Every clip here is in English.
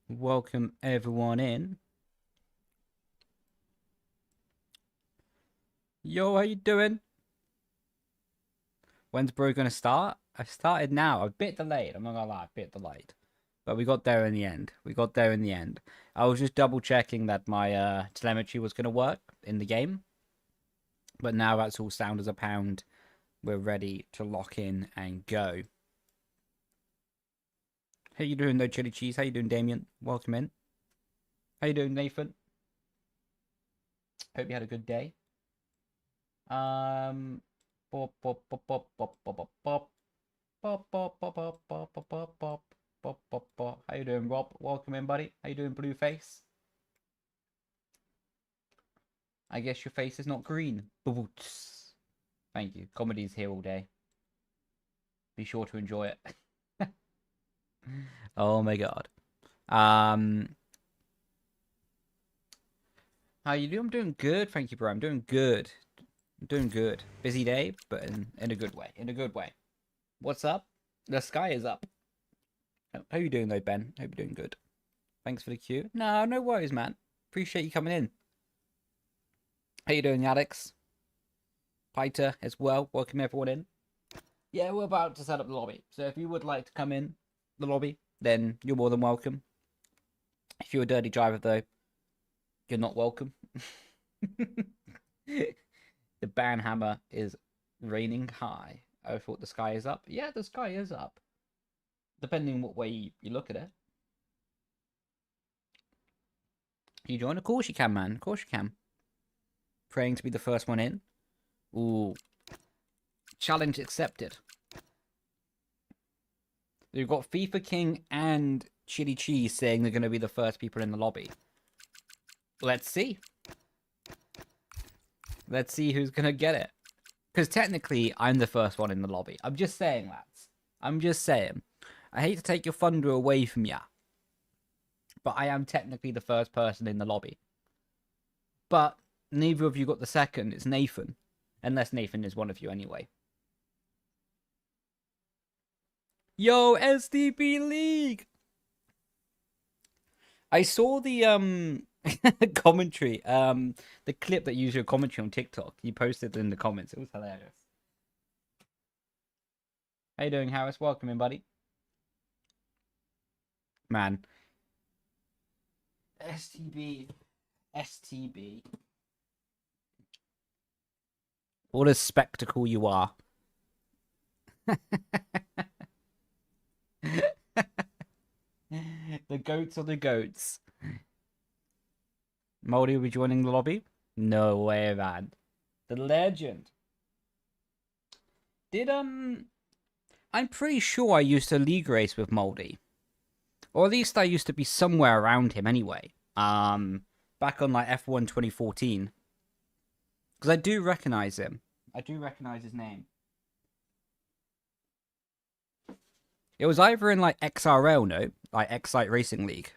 Welcome everyone in. Yo, how you doing? When's bro gonna start? I started now. A bit delayed. I'm not gonna lie, a bit delayed. But we got there in the end. I was just double checking that my telemetry was gonna work in the game. But now that's all sound as a pound. We're ready to lock in and go. How you doing, no chili cheese? How you doing, Damien? Welcome in. How you doing, Nathan? Hope you had a good day. Pop, pop, pop, pop, pop, pop, pop, pop, pop, pop, pop, pop, pop, pop, pop, pop, pop, pop. How you doing, Rob? Welcome in, buddy. How you doing, Blueface? I guess your face is not green. Boots. Thank you. Comedy's here all day. Be sure to enjoy it. Oh my god. How you doing? I'm doing good, thank you, bro. I'm doing good. I'm doing good. Busy day, but in a good way. In a good way. What's up? The sky is up. How you doing though, Ben? Hope you're doing good. Thanks for the cue. No worries, man. Appreciate you coming in. How you doing, Alex? Piter as well. Welcome everyone in. Yeah, we're about to set up the lobby. So if you would like to come in the lobby, then you're more than welcome. If you're a dirty driver though, you're not welcome. The banhammer is raining high. I thought the sky is up. Yeah, the sky is up. Depending on what way you look at it. You join? Of course you can, man. Of course you can. Praying to be the first one in. Ooh. Challenge accepted. We've got FIFA King and Chili Cheese saying they're going to be the first people in the lobby. Let's see. Let's see who's going to get it. Because technically, I'm the first one in the lobby. I'm just saying, lads. I'm just saying. I hate to take your thunder away from ya. But I am technically the first person in the lobby. But neither of you got the second. It's Nathan. Unless Nathan is one of you anyway. Yo, SDB League! I saw the commentary, the clip that used your commentary on TikTok. You posted it in the comments. It was hilarious. How you doing, Harris? Welcome in, buddy. Man. STB. STB. What a spectacle you are. The goats are the goats. Moldy will be joining the lobby? No way, man. The legend. Did, I'm pretty sure I used to league race with Moldy. Or at least I used to be somewhere around him anyway. Back on like F1 2014. Because I do recognize him. I do recognize his name. It was either in like XRL, no? Like Excite Racing League.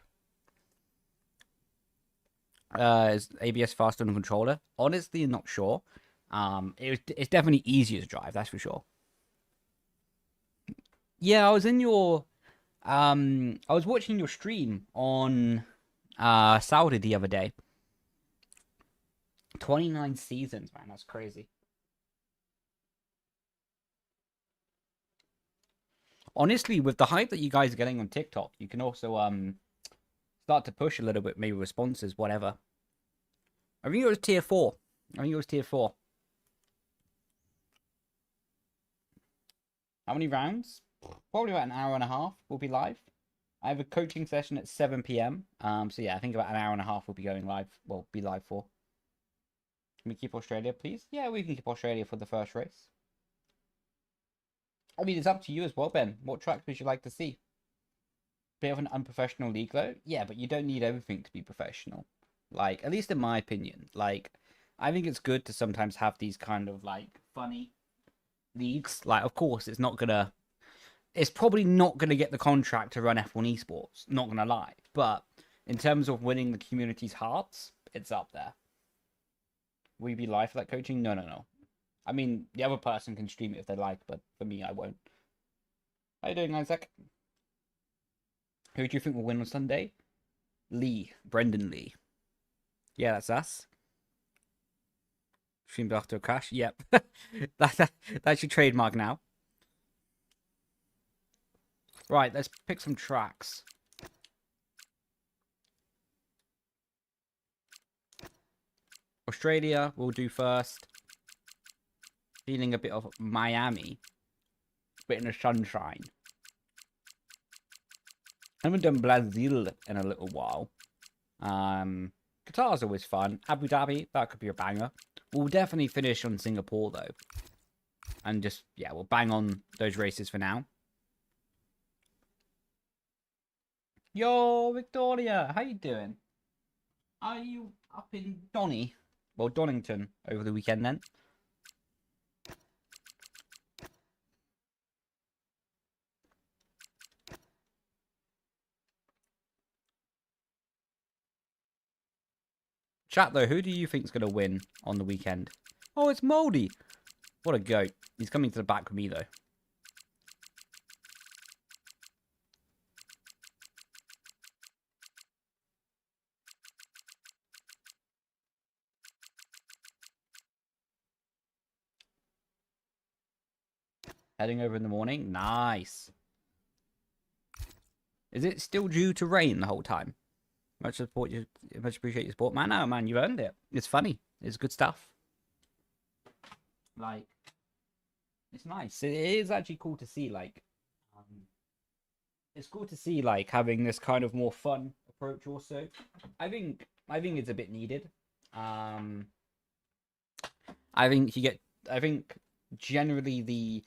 Is ABS faster on the controller? Honestly, not sure. It's definitely easier to drive, that's for sure. Yeah, I was in your I was watching your stream on Saudi the other day. 29 seasons, man, that's crazy. Honestly, with the hype that you guys are getting on TikTok, you can also start to push a little bit, maybe responses, whatever. I think it was tier 4. How many rounds? Probably about an hour and a half. We'll be live. I have a coaching session at 7 p.m. So yeah, I think about an hour and a half will be going live. Well, be live for. Can we keep Australia, please? Yeah, we can keep Australia for the first race. I mean, it's up to you as well, Ben. What tracks would you like to see? Bit of an unprofessional league, though? Yeah, but you don't need everything to be professional. Like, at least in my opinion. Like, I think it's good to sometimes have these kind of, like, funny leagues. Like, of course, it's probably not going to get the contract to run F1 esports. Not going to lie. But in terms of winning the community's hearts, it's up there. Will you be live for that coaching? No. I mean, the other person can stream it if they like, but for me, I won't. How you doing, Isaac? Who do you think will win on Sunday? Leigh. Brendon Leigh. Yeah, that's us. Streamed after a crash. Yep. That's your trademark now. Right, let's pick some tracks. Australia we'll do first. Feeling a bit of Miami. Bit in the sunshine. I haven't done Brazil in a little while. Qatar's always fun. Abu Dhabi, that could be a banger. We'll definitely finish on Singapore, though. And just, yeah, we'll bang on those races for now. Yo, Victoria, how you doing? Are you up in Donington over the weekend, then? Chat, though, who do you think's going to win on the weekend? Oh, it's Moldy. What a goat. He's coming to the back with me, though. Heading over in the morning. Nice. Is it still due to rain the whole time? Much appreciate your support. Man, oh man, you've earned it. It's funny. It's good stuff. Like, it's nice. It is actually cool to see, like, it's cool to see, like, having this kind of more fun approach also. I think it's a bit needed. I think generally the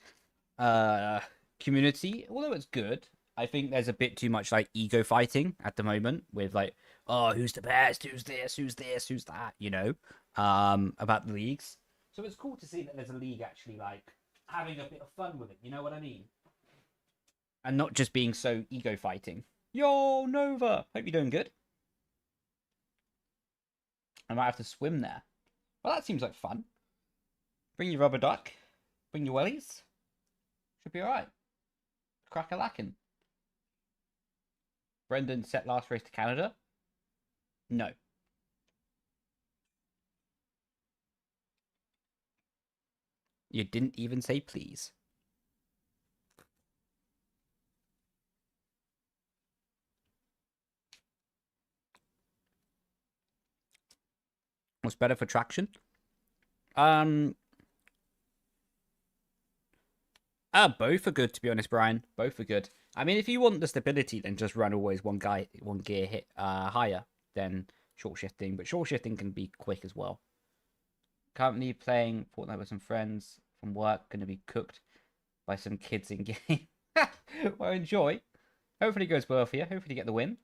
community, although it's good, I think there's a bit too much like ego fighting at the moment with like, oh, who's the best, who's this, who's that, you know, about the leagues. So it's cool to see that there's a league actually like having a bit of fun with it, you know what I mean? And not just being so ego fighting. Yo, Nova, hope you're doing good. I might have to swim there. Well, that seems like fun. Bring your rubber duck. Bring your wellies. Should be alright. Crack-a-lackin'. Brendon set last race to Canada? No. You didn't even say please. What's better for traction? Both are good, to be honest, Brian. Both are good. I mean, if you want the stability, then just run always one gear hit higher than short shifting. But short shifting can be quick as well. Currently playing Fortnite with some friends from work. Going to be cooked by some kids in game. Well, enjoy. Hopefully it goes well for you. Hopefully you get the win.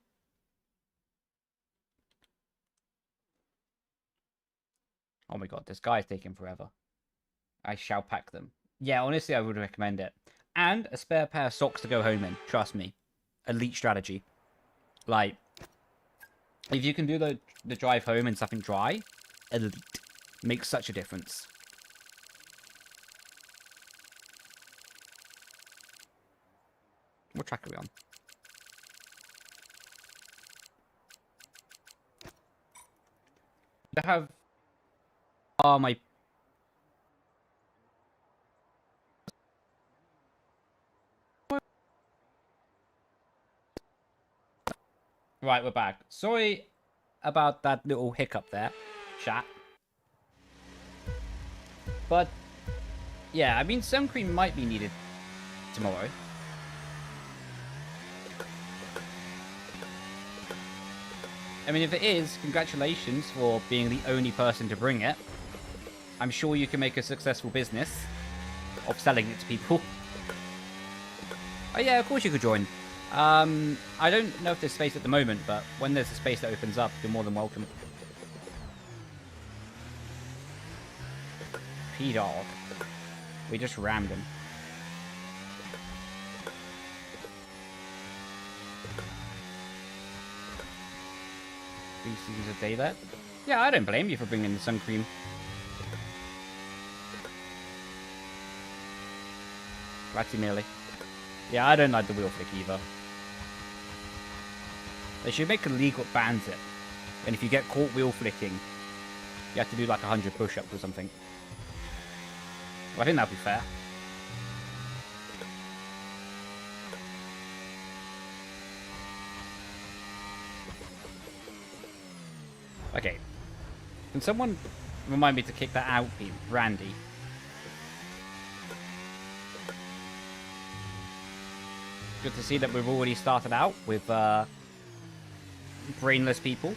Oh my god, this guy's taking forever. I shall pack them. Yeah, honestly, I would recommend it. And a spare pair of socks to go home in. Trust me. Elite strategy. Like, if you can do the drive home in something dry, elite. Makes such a difference. What track are we on? I have... Oh, my... Right, we're back. Sorry about that little hiccup there, chat. But, yeah, I mean, sun cream might be needed tomorrow. I mean, if it is, congratulations for being the only person to bring it. I'm sure you can make a successful business of selling it to people. Oh yeah, of course you could join. I don't know if there's space at the moment, but when there's a space that opens up, you're more than welcome. P-Dog. We just rammed him. 3 seasons of daylight. Yeah, I don't blame you for bringing the sun cream. Grazie mille. Yeah, I don't like the wheel flick either. They should make a league that bans it. And if you get caught wheel flicking, you have to do like 100 push-ups or something. Well, I think that'd be fair. Okay. Can someone remind me to kick that out, Randy? Good to see that we've already started out with brainless people.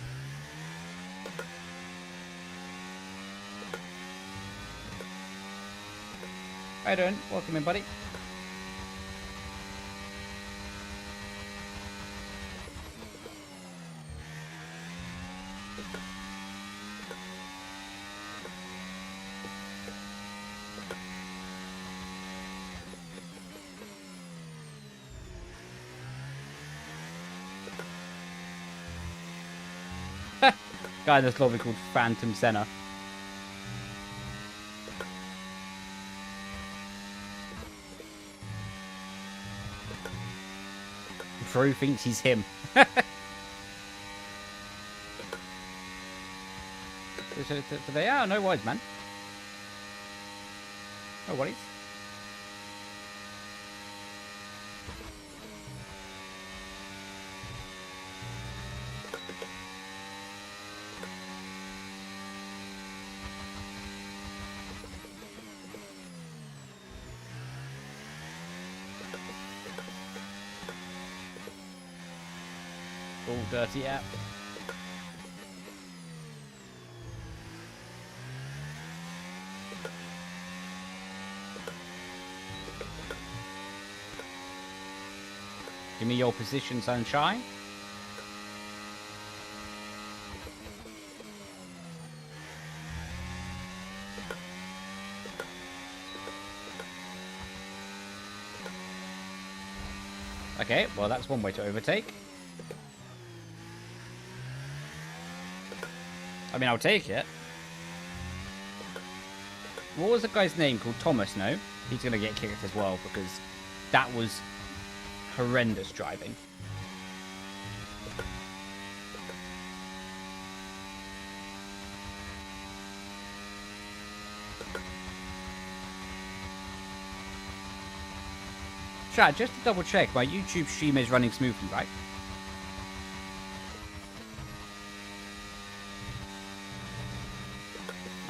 How you doing? Welcome in, buddy. Guy in this lobby called Phantom Senna. Drew thinks he's him. Do they are? No worries, man. No worries. All dirty app. Give me your position, sunshine. Okay, well that's one way to overtake. I mean, I'll take it. What was the guy's name called? Thomas, no? He's going to get kicked as well because that was horrendous driving. Chat, just to double check, my YouTube stream is running smoothly, right?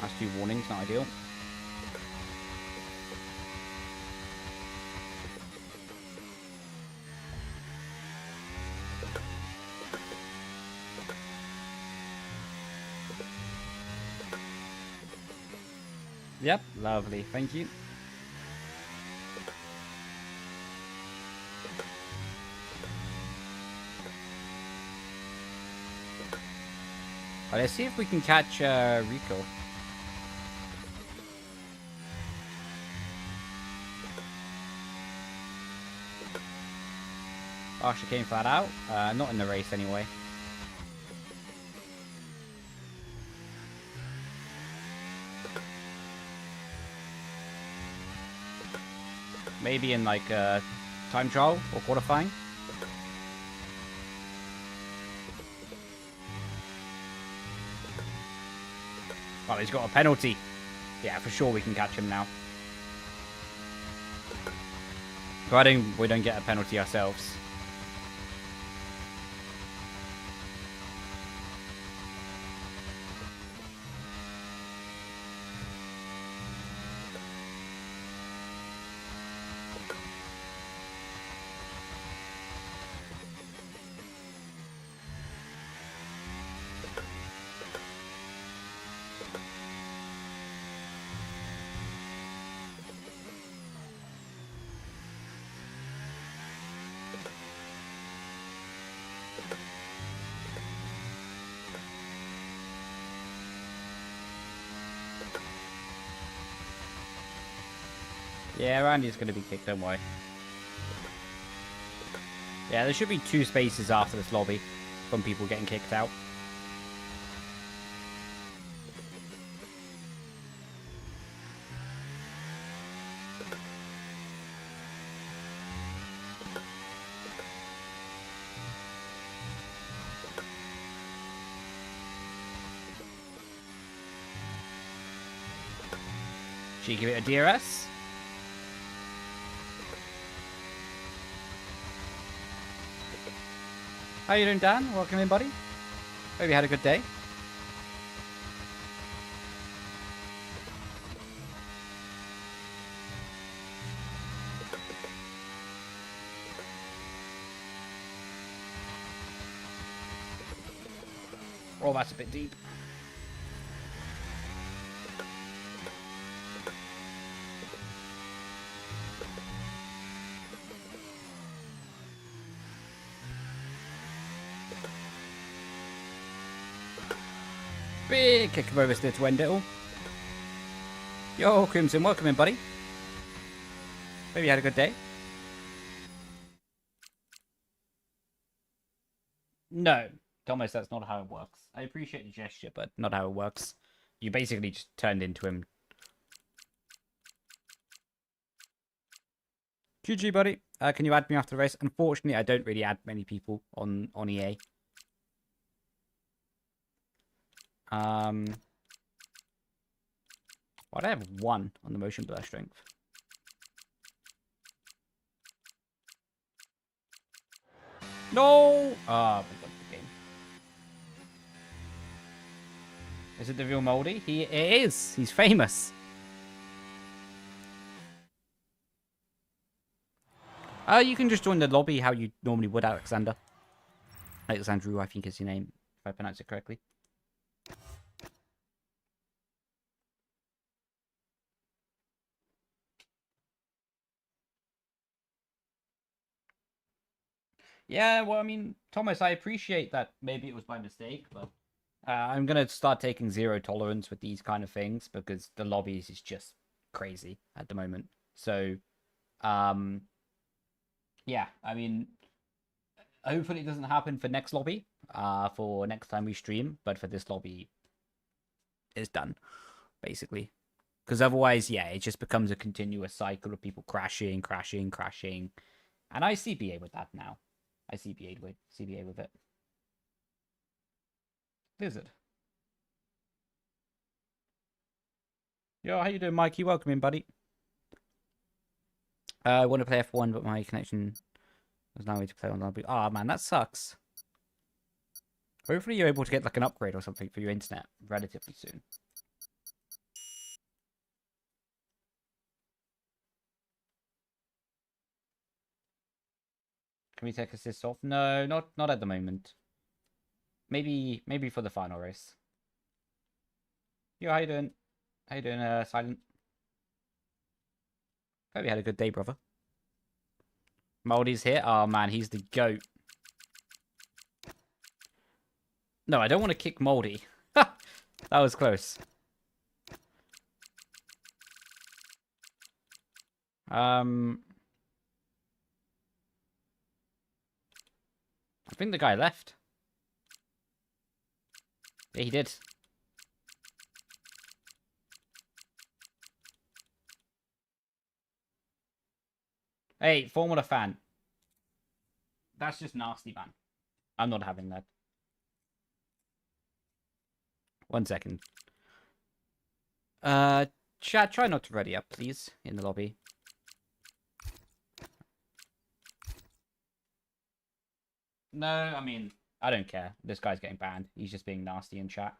That's 2 warnings, not ideal. Yep, lovely, thank you. Right, let's see if we can catch Rico. Asher came flat out. Not in the race anyway. Maybe in like time trial or qualifying. Oh, he's got a penalty. Yeah, for sure we can catch him now. Providing we don't get a penalty ourselves. Yeah, Randy's going to be kicked, don't worry. Yeah, there should be 2 spaces after this lobby from people getting kicked out. Should you give it a DRS? How you doing, Dan? Welcome in, buddy. Hope you had a good day. Oh, that's a bit deep. Big kick of oversteer to end it all. Yo, Crimson, welcome in, buddy. Hope you had a good day. No, Thomas, that's not how it works. I appreciate the gesture, but not how it works. You basically just turned into him. GG, buddy. Can you add me after the race? Unfortunately, I don't really add many people on EA. Why do I have 1 on the motion blur strength? No! Ah, we got the game. Is it the real Moldy? It is! He's famous! You can just join the lobby how you normally would, Alexander. Alexandru, I think is your name, if I pronounce it correctly. Yeah, well, I mean, Thomas, I appreciate that maybe it was by mistake, but I'm going to start taking zero tolerance with these kind of things because the lobbies is just crazy at the moment. So, yeah, I mean, hopefully it doesn't happen for next lobby, for next time we stream, but for this lobby, it's done, basically. Because otherwise, yeah, it just becomes a continuous cycle of people crashing. And I CBA with that now. I CBA with it. Lizard. Yo, how you doing, Mikey? Welcome in, buddy. I want to play F1, but my connection is now way to play on lobby. Ah, man, that sucks. Hopefully you're able to get like an upgrade or something for your internet relatively soon. Can we take assists off? No, not at the moment. Maybe for the final race. Yo, how you doing? How you doing, Silent? Hope you had a good day, brother. Moldy's here. Oh man, he's the GOAT. No, I don't want to kick Moldy. That was close. I think the guy left. Yeah, he did. Hey, Formula fan. That's just nasty, man. I'm not having that. 1 second. Chat, try not to ready up, please, in the lobby. No, I mean, I don't care. This guy's getting banned. He's just being nasty in chat.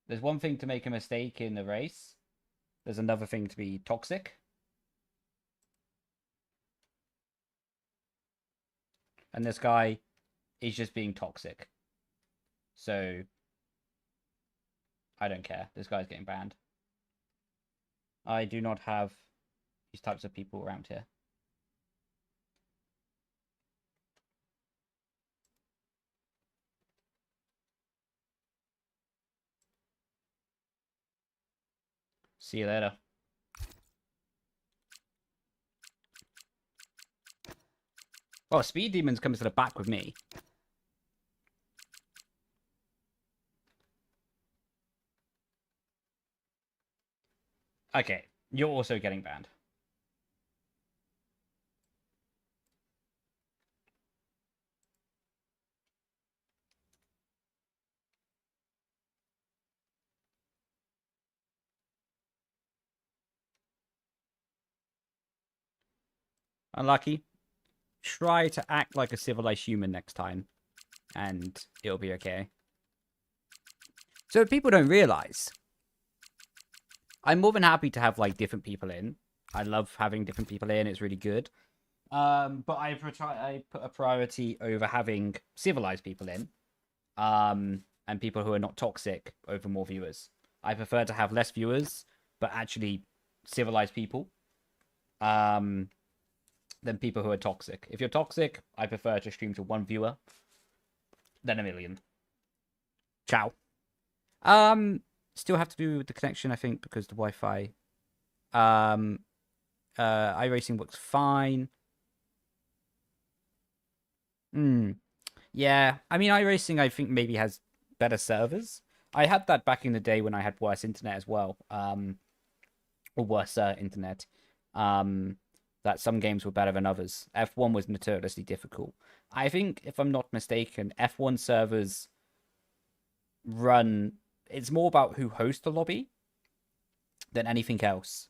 There's one thing to make a mistake in the race. There's another thing to be toxic. And this guy is just being toxic. So, I don't care. This guy's getting banned. I do not have these types of people around here. See you later. Oh, Speed Demon's coming to the back with me. Okay, you're also getting banned. Unlucky. Try to act like a civilized human next time, and it'll be okay. So people don't realize, I'm more than happy to have like different people in. I love having different people in. It's really good. But I put a priority over having civilized people in, and people who are not toxic over more viewers. I prefer to have less viewers, but actually civilized people, than people who are toxic. If you're toxic, I prefer to stream to 1 viewer than 1,000,000. Ciao. Still have to do with the connection, I think, because the Wi-Fi. iRacing works fine. Yeah, I mean, iRacing, I think, maybe has better servers. I had that back in the day when I had worse internet as well. Or worse internet. That some games were better than others. F1 was notoriously difficult. I think, if I'm not mistaken, F1 servers run... It's more about who hosts the lobby than anything else.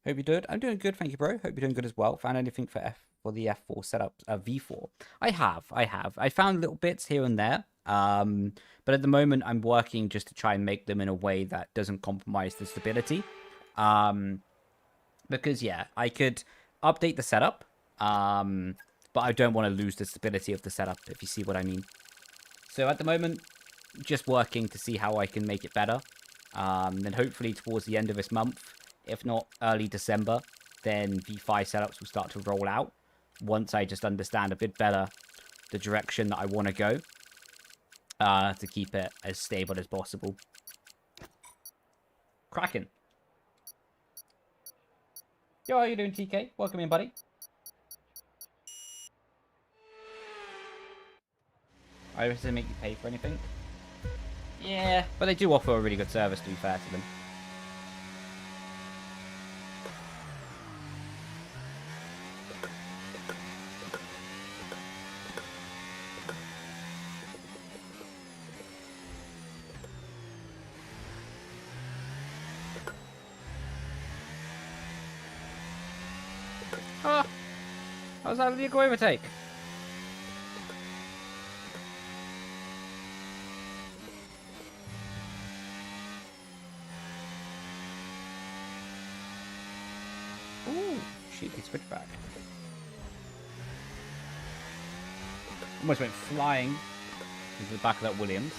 Hope you're good. I'm doing good, thank you, bro. Hope you're doing good as well. Found anything for the F4 setup, V4? I have. I found little bits here and there. But at the moment, I'm working just to try and make them in a way that doesn't compromise the stability. Because, yeah, I could update the setup, but I don't want to lose the stability of the setup, if you see what I mean. So at the moment, just working to see how I can make it better. Then hopefully towards the end of this month, if not early December, then V5 setups will start to roll out once I just understand a bit better the direction that I want to go, to keep it as stable as possible. Cracking. Yo, how you doing, TK? Welcome in, buddy. I wish they make you pay for anything. Yeah, but they do offer a really good service, to be fair to them. Ah! How's that a vehicle overtake? Ooh, cheeky switchback. Almost went flying into the back of that Williams.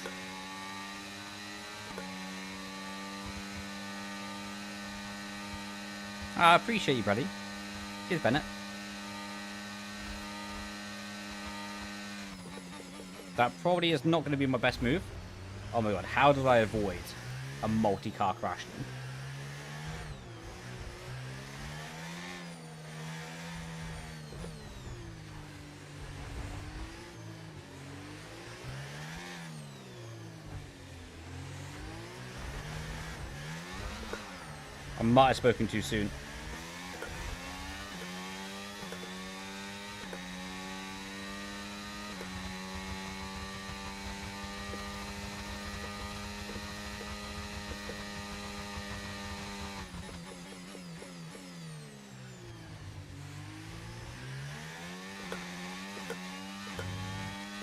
I appreciate you, buddy. Cheers, Bennett. That probably is not going to be my best move. Oh my god, how did I avoid a multi-car crash then? I might have spoken too soon.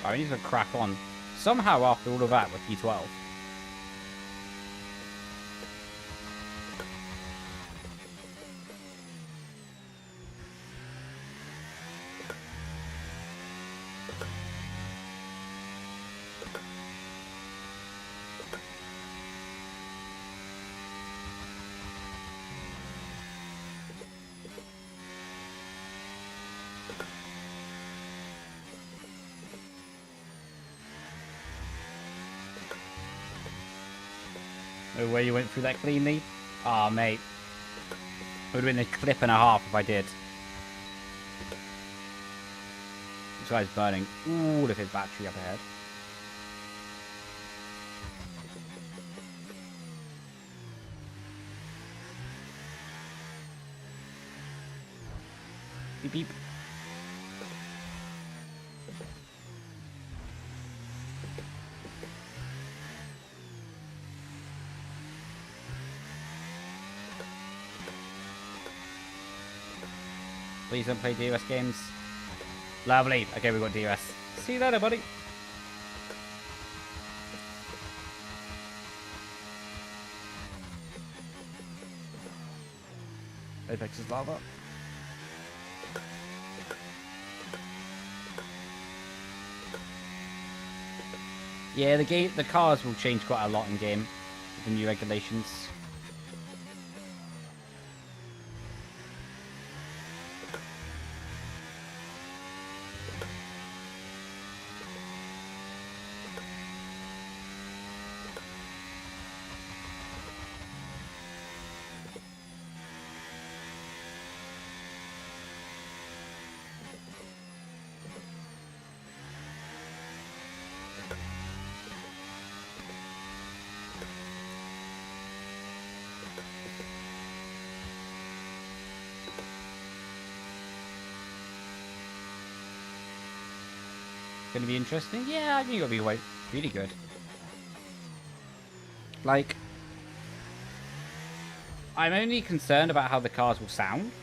I need to crack on. Somehow after all of that with P12. No way you went through that cleanly. Ah, oh, mate. It would have been a clip and a half if I did. This guy's burning all of his battery up ahead. Beep beep. Please don't play DRS games. Lovely. Okay, we got DRS. See you later, buddy. Apex is lava. Yeah, the cars will change quite a lot in game with the new regulations. Gonna be interesting? Yeah, I think it'll be really good. Like, I'm only concerned about how the cars will sound.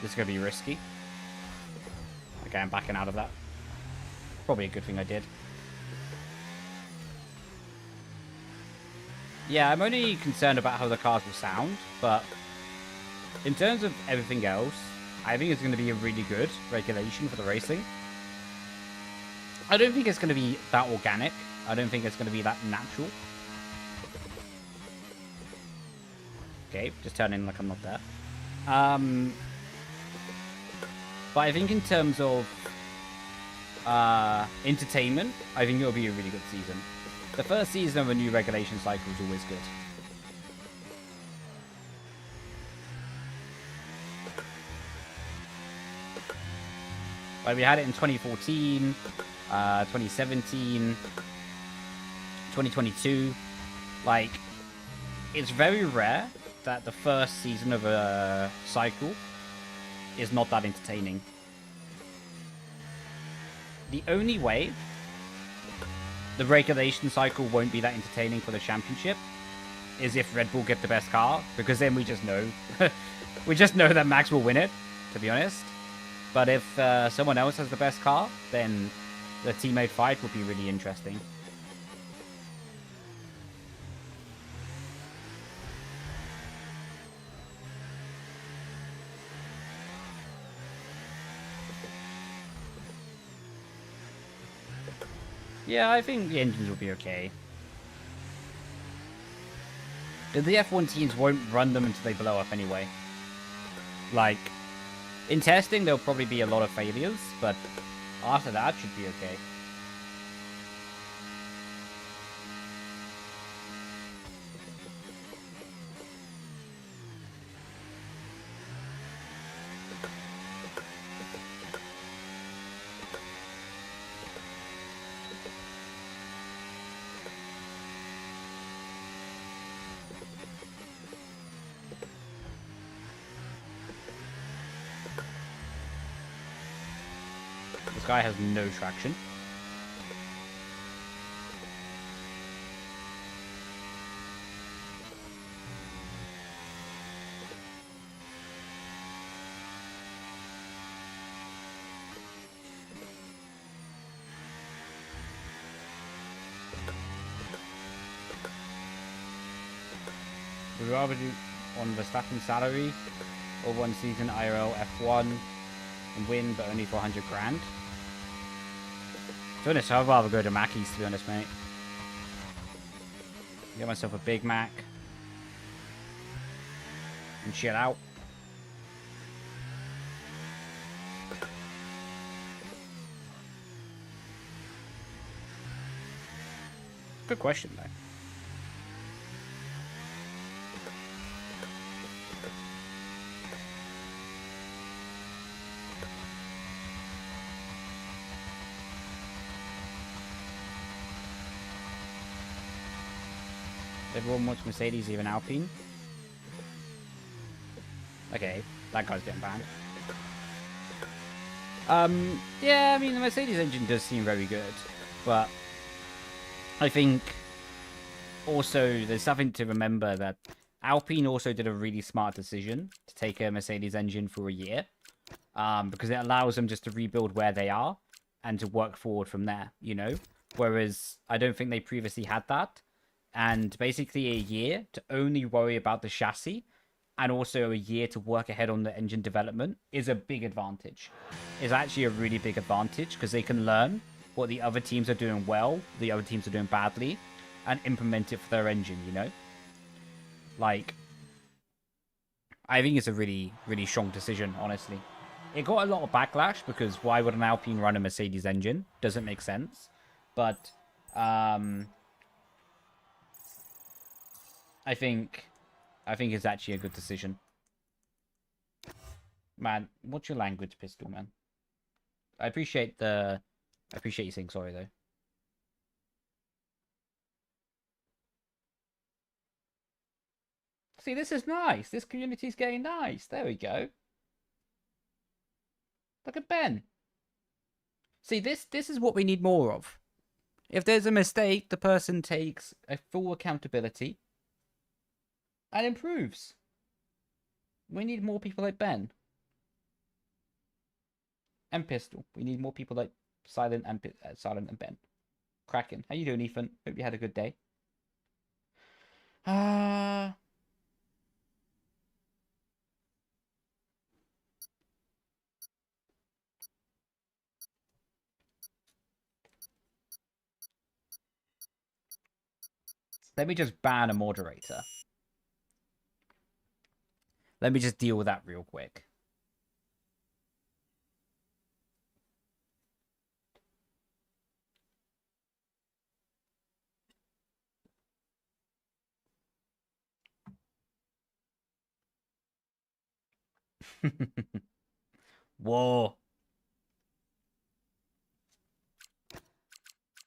This is gonna be risky. Okay, I'm backing out of that. Probably a good thing I did. Yeah, I'm only concerned about how the cars will sound, but in terms of everything else, I think it's going to be a really good regulation for the racing. I don't think it's going to be that organic. I don't think it's going to be that natural. Okay, just turning like I'm not there. But I think in terms of entertainment, I think it'll be a really good season. The first season of a new regulation cycle is always good. Like we had it in 2014, 2017, 2022. Like, it's very rare that the first season of a cycle is not that entertaining. The only way the regulation cycle won't be that entertaining for the championship is if Red Bull get the best car, because then we just know we just know that Max will win it, to be honest. But if someone else has the best car, then the teammate fight will be really interesting. Yeah, I think the engines will be okay. The F1 teams won't run them until they blow up anyway. Like, in testing, there'll probably be a lot of failures, but after that, should be okay. This guy has no traction. Would you rather do on Verstappen's salary or one season IRL F1 and win, but only for 100 grand? To be honest, I'd rather go to Mackey's, to be honest, mate. Get myself a Big Mac. And chill out. Good question, though. Everyone wants Mercedes, even Alpine. Okay, that guy's getting banned. Yeah, I mean, the Mercedes engine does seem very good, but I think also there's something to remember that Alpine also did a really smart decision to take a Mercedes engine for a year, because it allows them just to rebuild where they are and to work forward from there, you know? Whereas I don't think they previously had that. And basically a year to only worry about the chassis and also a year to work ahead on the engine development is a big advantage. It's actually a really big advantage because they can learn what the other teams are doing well, the other teams are doing badly, and implement it for their engine, you know? Like, I think it's a really, really strong decision, honestly. It got a lot of backlash because why would an Alpine run a Mercedes engine? Doesn't make sense. But, I think it's actually a good decision. Man, what's your language, Pistol, man? I appreciate you saying sorry, though. See, this is nice. This community's getting nice. There we go. Look at Ben. See, this is what we need more of. If there's a mistake, the person takes a full accountability and improves. We need more people like Ben. And Pistol. We need more people like Silent and Ben. Kraken. How you doing, Ethan? Hope you had a good day. Let me just ban a moderator. Let me just deal with that real quick. Whoa.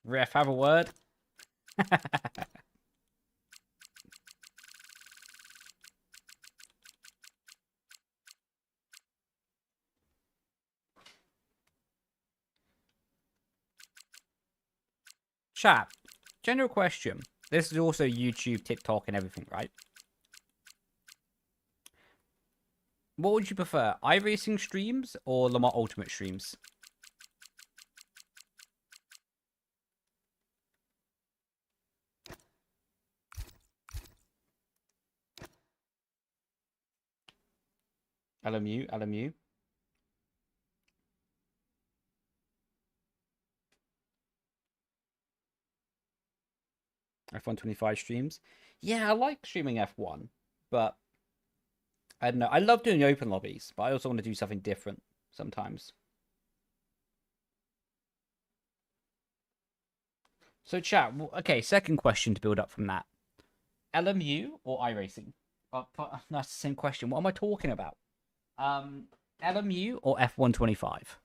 Ref, have a word. Chat. General question. This is also YouTube, TikTok, and everything, right? What would you prefer? iRacing streams or Lamar Ultimate streams? LMU, LMU. F1 25 streams. Yeah, I like streaming F1, but I don't know. I love doing open lobbies, but I also want to do something different sometimes. So chat, okay, second question to build up from that. LMU or iRacing? That's the same question. What am I talking about? LMU or F1 25?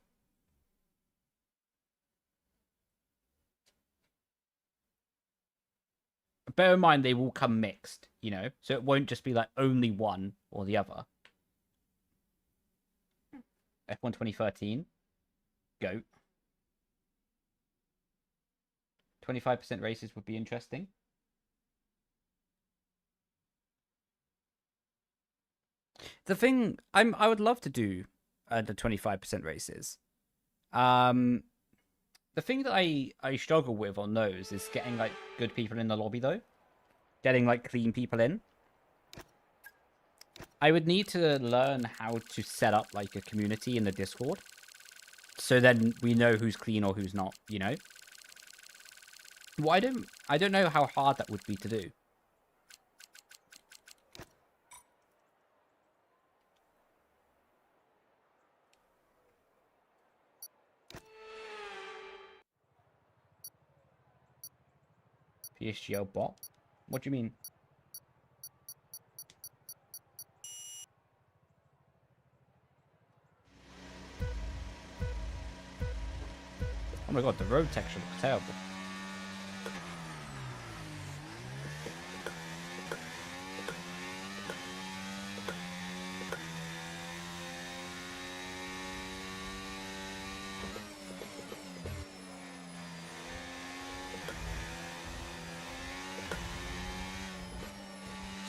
Bear in mind, they will come mixed, you know? So it won't just be like only one or the other. F1 2013. Goat. 25% races would be interesting. The thing, I would love to do the 25% races. The thing that I struggle with on those is getting like good people in the lobby though. Getting like clean people in. I would need to learn how to set up like a community in the Discord. So then we know who's clean or who's not, you know? Well, I don't know how hard that would be to do. PSGL bot? What do you mean? Oh my god, the road texture looks terrible.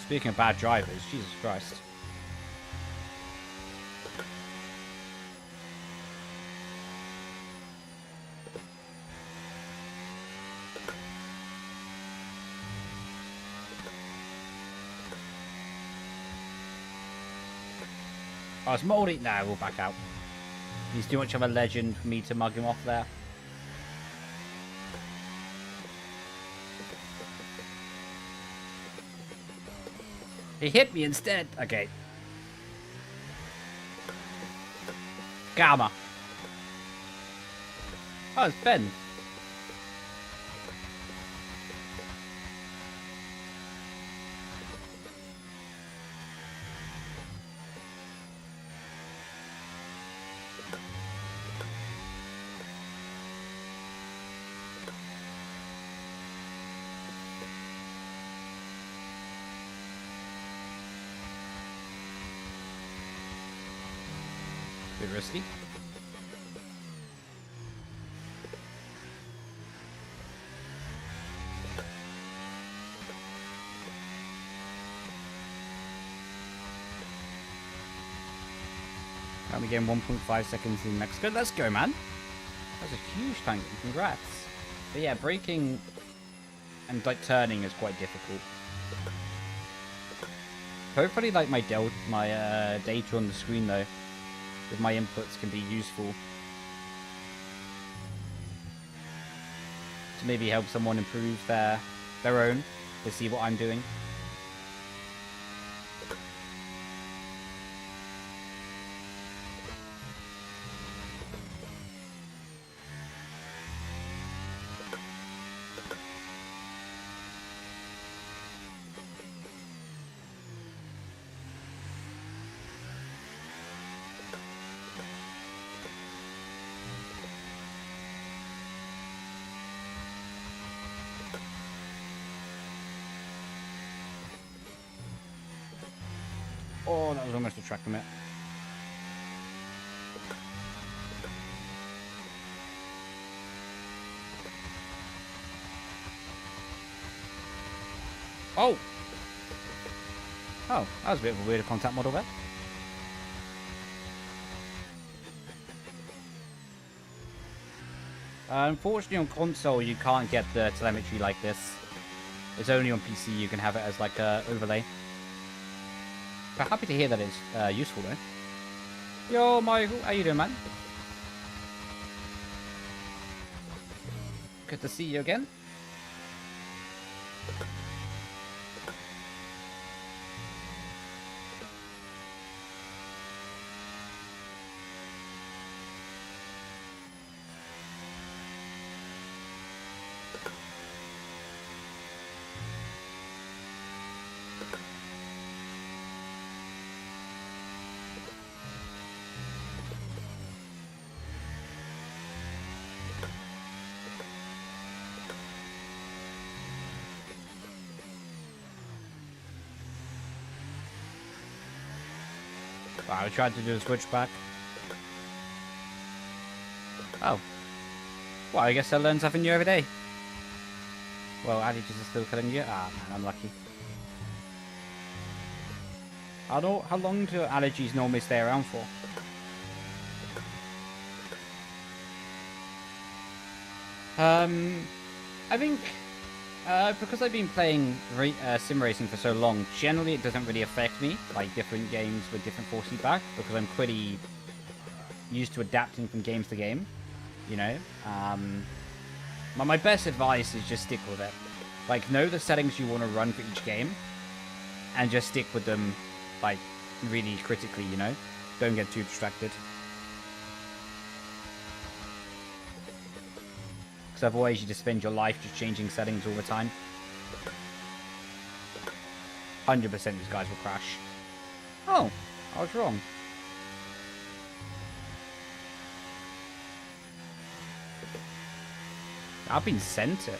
Speaking of bad drivers, Jesus Christ. Oh, it's moldy. Nah, we'll back out. He's too much of a legend for me to mug him off there. He hit me instead. Okay. Gamma. Oh, it's Ben. Bit risky. And we gain 1.5 seconds in Mexico. Let's go, man. That's a huge tank. Congrats. But yeah, braking and like turning is quite difficult. Hopefully, like my data on the screen though, with my inputs can be useful to maybe help someone improve their own to see what I'm doing. Oh, that was almost a track commit. Oh! Oh, that was a bit of a weird contact model there. Unfortunately on console you can't get the telemetry like this. It's only on PC you can have it as like a overlay. But happy to hear that it's useful though. Yo, Michael, how you doing, man? Good to see you again. Wow, I tried to do a switchback. Oh. Well, I guess I learn something new every day. Well, allergies are still killing you. Ah, man, I'm lucky. I don't. How long do allergies normally stay around for? I think because I've been playing sim racing for so long, generally it doesn't really affect me, like different games with different force feedback, because I'm pretty used to adapting from game to game, you know. My best advice is just stick with it. Like, know the settings you want to run for each game, and just stick with them, like, really critically, you know. Don't get too distracted. Because otherwise you just spend your life just changing settings all the time. 100% these guys will crash. Oh, I was wrong. I've been sent it.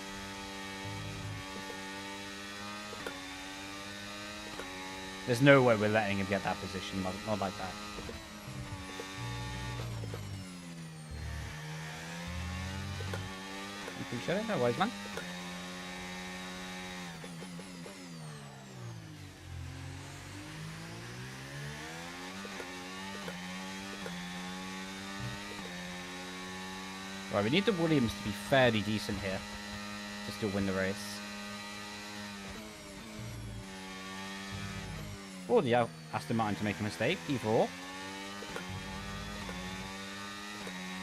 There's no way we're letting him get that position, not like that. Appreciate it, no worries, man. Right, we need the Williams to be fairly decent here to still win the race. Or the Aston Martin to make a mistake, either or.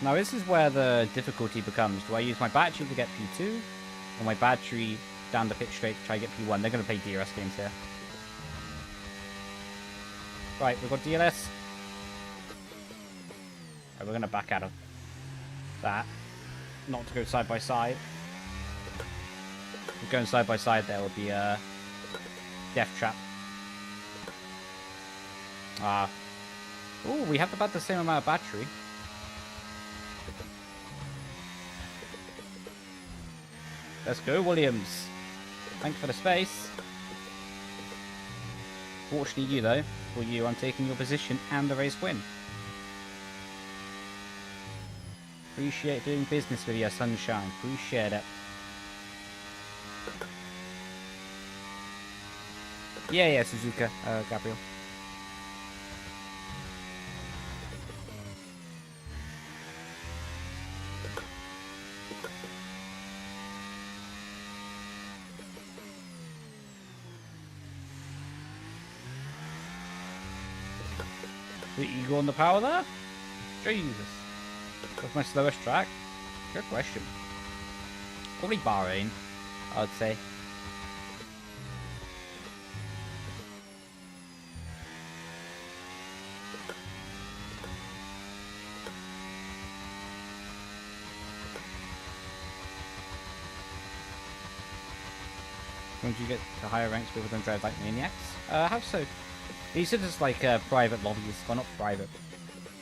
Now this is where the difficulty becomes. Do I use my battery to get P2? Or my battery down the pit straight to try to get P1? They're going to play DRS games here. Right, we've got DLS. Right, we're going to back out of that. Not to go side by side. If we're going side by side, there will be a death trap. Ah. Oh, we have about the same amount of battery. Let's go, Williams. Thanks for the space. Fortunately you, though. For you, I'm taking your position and the race win. Appreciate doing business with you, sunshine. Appreciate it. Yeah, Suzuka, Gabriel. The ego on the power there? Jesus. What's my slowest track? Good question. Probably Bahrain, I would say. Once you get to higher ranks, people don't drive like maniacs. How so? These are just like private lobbies. Well, not private.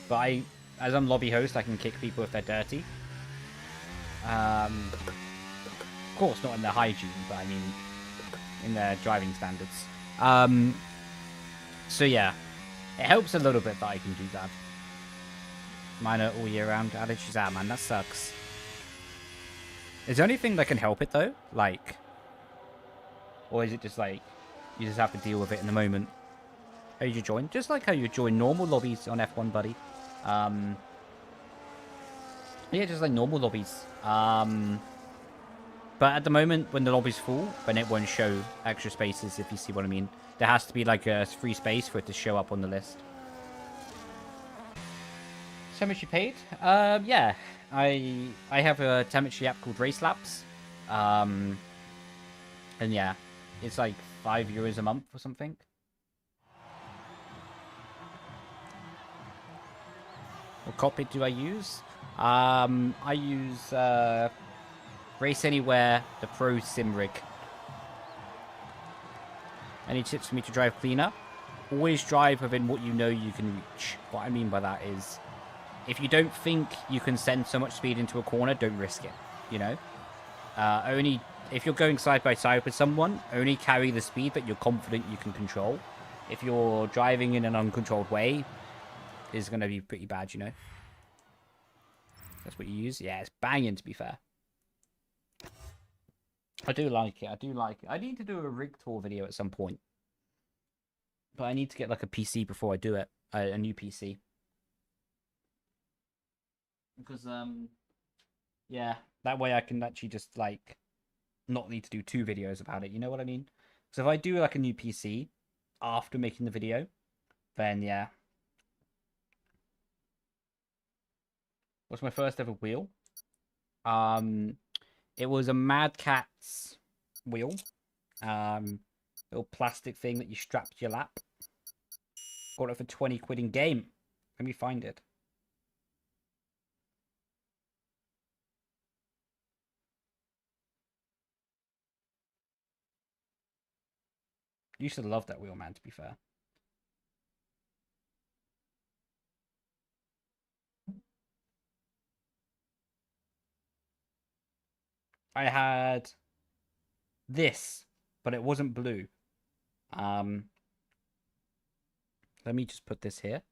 But as I'm lobby host, I can kick people if they're dirty. Of course, not in their hygiene, but I mean in their driving standards. So yeah, it helps a little bit that I can do that. Minor all year round outages. Ah, man, that sucks. Is there anything that can help it though? Like, or is it just like you just have to deal with it in the moment? How you join? Just like how you join normal lobbies on F1, buddy. Yeah, just like normal lobbies. But at the moment, when the lobby's full, then it won't show extra spaces, if you see what I mean. There has to be like a free space for it to show up on the list. So much you paid? Yeah. I have a telemetry app called Race Labs. And yeah, it's like €5 a month or something. What cockpit do I use? I use Race Anywhere, the Pro Sim Rig. Any tips for me to drive cleaner? Always drive within what you know you can reach. What I mean by that is, if you don't think you can send so much speed into a corner, don't risk it. You know? Only if you're going side by side with someone, only carry the speed that you're confident you can control. If you're driving in an uncontrolled way, it's going to be pretty bad, you know? That's what you use? Yeah, it's banging, to be fair. I do like it. I do like it. I need to do a rig tour video at some point. But I need to get like a PC before I do it. A new PC. Because, yeah, that way I can actually just, like, not need to do 2 videos about it. You know what I mean? So if I do like a new PC after making the video, then yeah. What's my first ever wheel? It was a Mad Catz wheel. Little plastic thing that you strap to your lap. Got it for 20 quid in game. Let me find it. Used to love that wheel, man, to be fair. I had this, but it wasn't blue. Let me just put this here.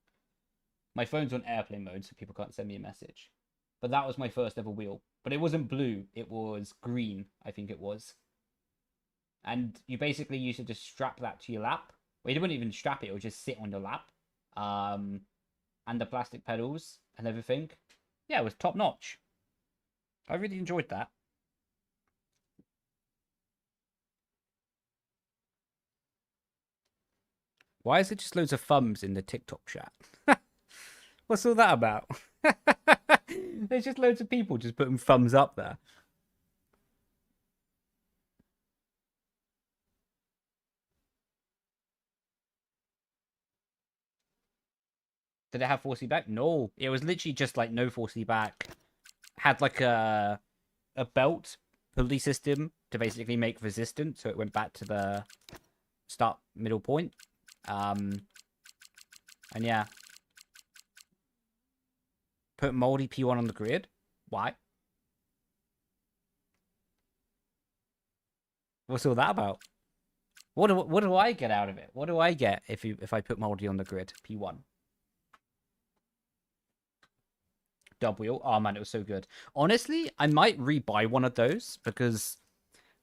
My phone's on airplane mode, so people can't send me a message. But that was my first ever wheel. But it wasn't blue. It was green, I think it was. And you basically used to just strap that to your lap. Well, you wouldn't even strap it. It would just sit on your lap. And the plastic pedals and everything. Yeah, it was top notch. I really enjoyed that. Why is it just loads of thumbs in the TikTok chat? What's all that about? There's just loads of people just putting thumbs up there. Did it have force feedback? No. It was literally just like no force feedback. Had like a belt pulley system to basically make resistance, so it went back to the start middle point. And yeah. Put moldy P1 on the grid. Why? What's all that about? What do I get out of it? What do I get if I put moldy on the grid? P1. Dub wheel. Oh man, it was so good. Honestly, I might rebuy one of those because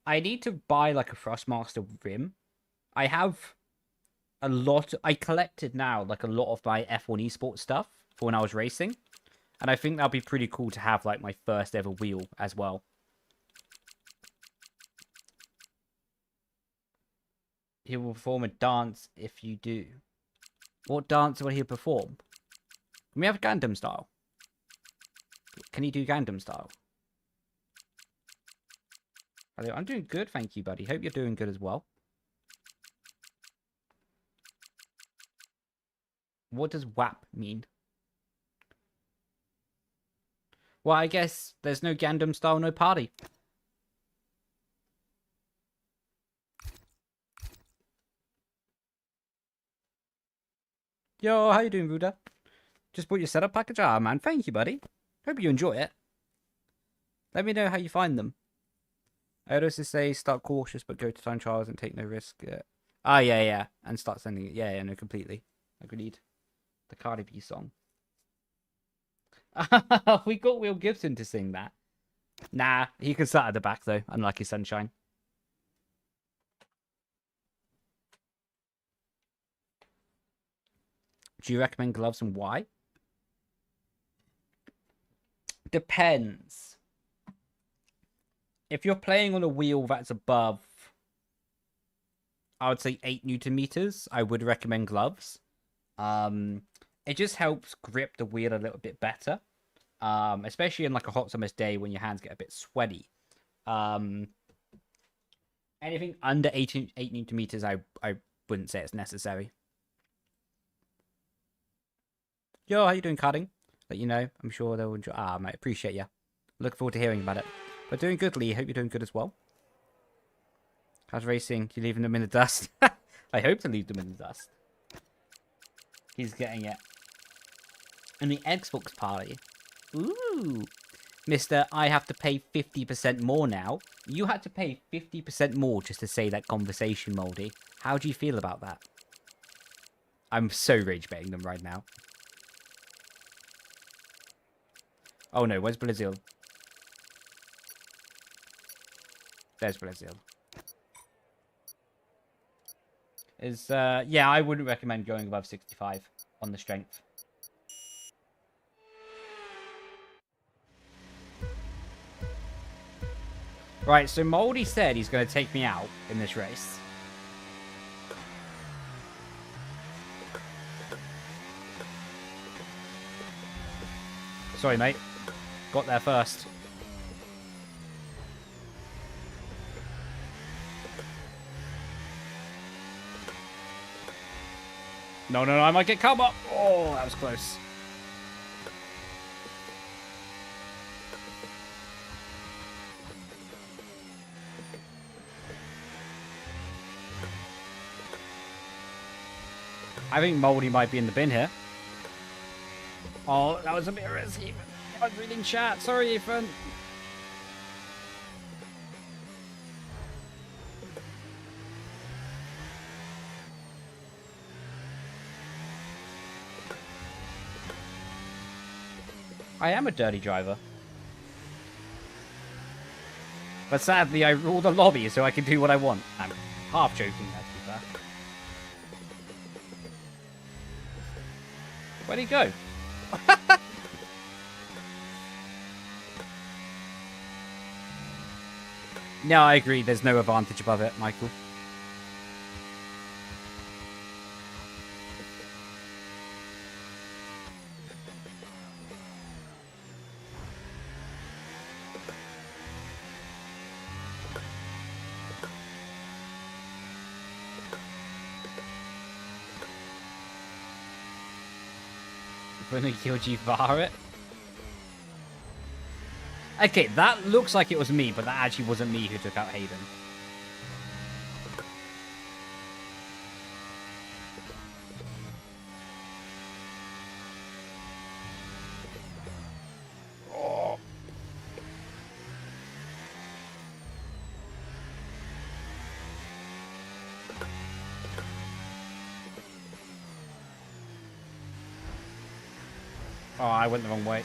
I need to buy like a Thrustmaster rim. I have a lot. I collected now like a lot of my F1 esports stuff for when I was racing, and I think that'll be pretty cool to have like my first ever wheel as well. He will perform a dance if you do. What dance will he perform? Can we have Gundam style? Can he do Gundam style? I'm doing good, thank you, buddy. Hope you're doing good as well. What does WAP mean? Well, I guess there's no Gundam style, no party. Yo, how you doing, Ruda? Just bought your setup package? Ah, man, thank you, buddy. Hope you enjoy it. Let me know how you find them. I would also say start cautious, but go to time trials and take no risk. Yeah. And start sending it. Yeah, no, completely. Agreed. The Cardi B song. We got Will Gibson to sing that. Nah, he can start at the back, though. Unlucky Sunshine. Do you recommend gloves and why? Depends. If you're playing on a wheel that's above, I would say 8 Newton meters, I would recommend gloves. It just helps grip the wheel a little bit better, especially in like a hot summer's day when your hands get a bit sweaty. Anything under 8 Newton meters, I wouldn't say it's necessary. Yo, how you doing, Cutting? Let you know. I'm sure they'll enjoy. Ah, mate, appreciate you. Look forward to hearing about it. But doing good, Leigh. Hope you're doing good as well. How's racing? You leaving them in the dust? I hope to leave them in the dust. He's getting it. And the Xbox party. Ooh. Mr. I have to pay 50% more now. You had to pay 50% more just to say that conversation, Moldy. How do you feel about that? I'm so rage baiting them right now. Oh no, where's Brazil? There's Brazil. Yeah, I wouldn't recommend going above 65 on the strength. Right, so Moldy said he's going to take me out in this race. Sorry, mate. Got there first. No, I might get come up. Oh, that was close. I think Moldy might be in the bin here. Oh, that was a bit risky. I was reading chat. Sorry, Ethan. I am a dirty driver. But sadly, I rule the lobby so I can do what I want. I'm half joking, that to be fair. Where'd he go? No, I agree. There's no advantage above it, Michael. When they killed you, VAR it. Okay, that looks like it was me, but that actually wasn't me who took out Hayden. Oh. Oh, I went the wrong way.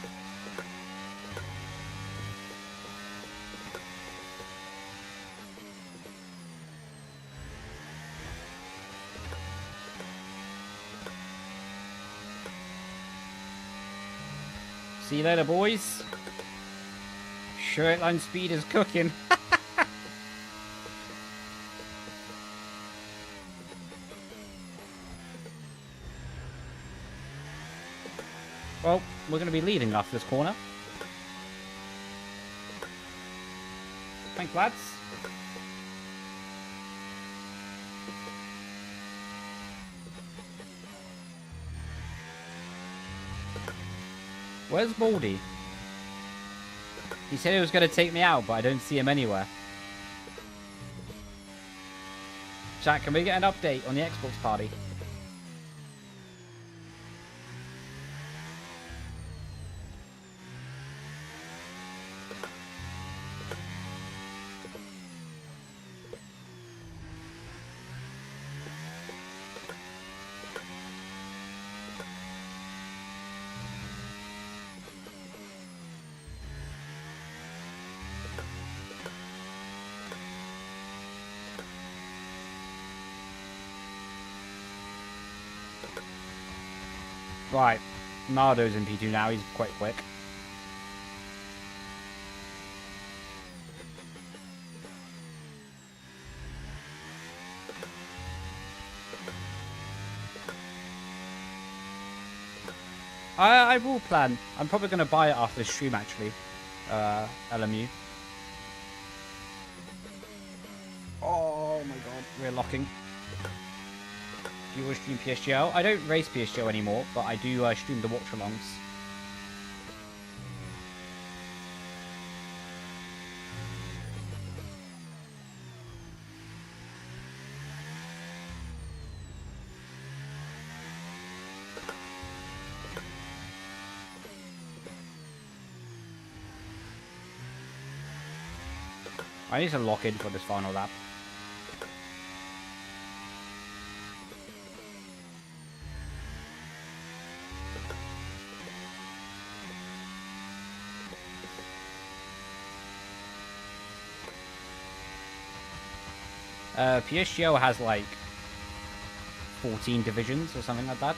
See you later, boys. Straight line speed is cooking. Well, we're going to be leading off this corner. Thanks, lads. Where's Baldy? He said he was going to take me out, but I don't see him anywhere. Chat, can we get an update on the Xbox party? Right, Nardo's in P2 now, he's quite quick. I will plan. I'm probably going to buy it after the stream, actually. LMU. Oh my god, we're locking. Do you stream PSGL? I don't race PSGL anymore, but I do stream the watch-alongs. I need to lock in for this final lap. PSGO has like 14 divisions or something like that.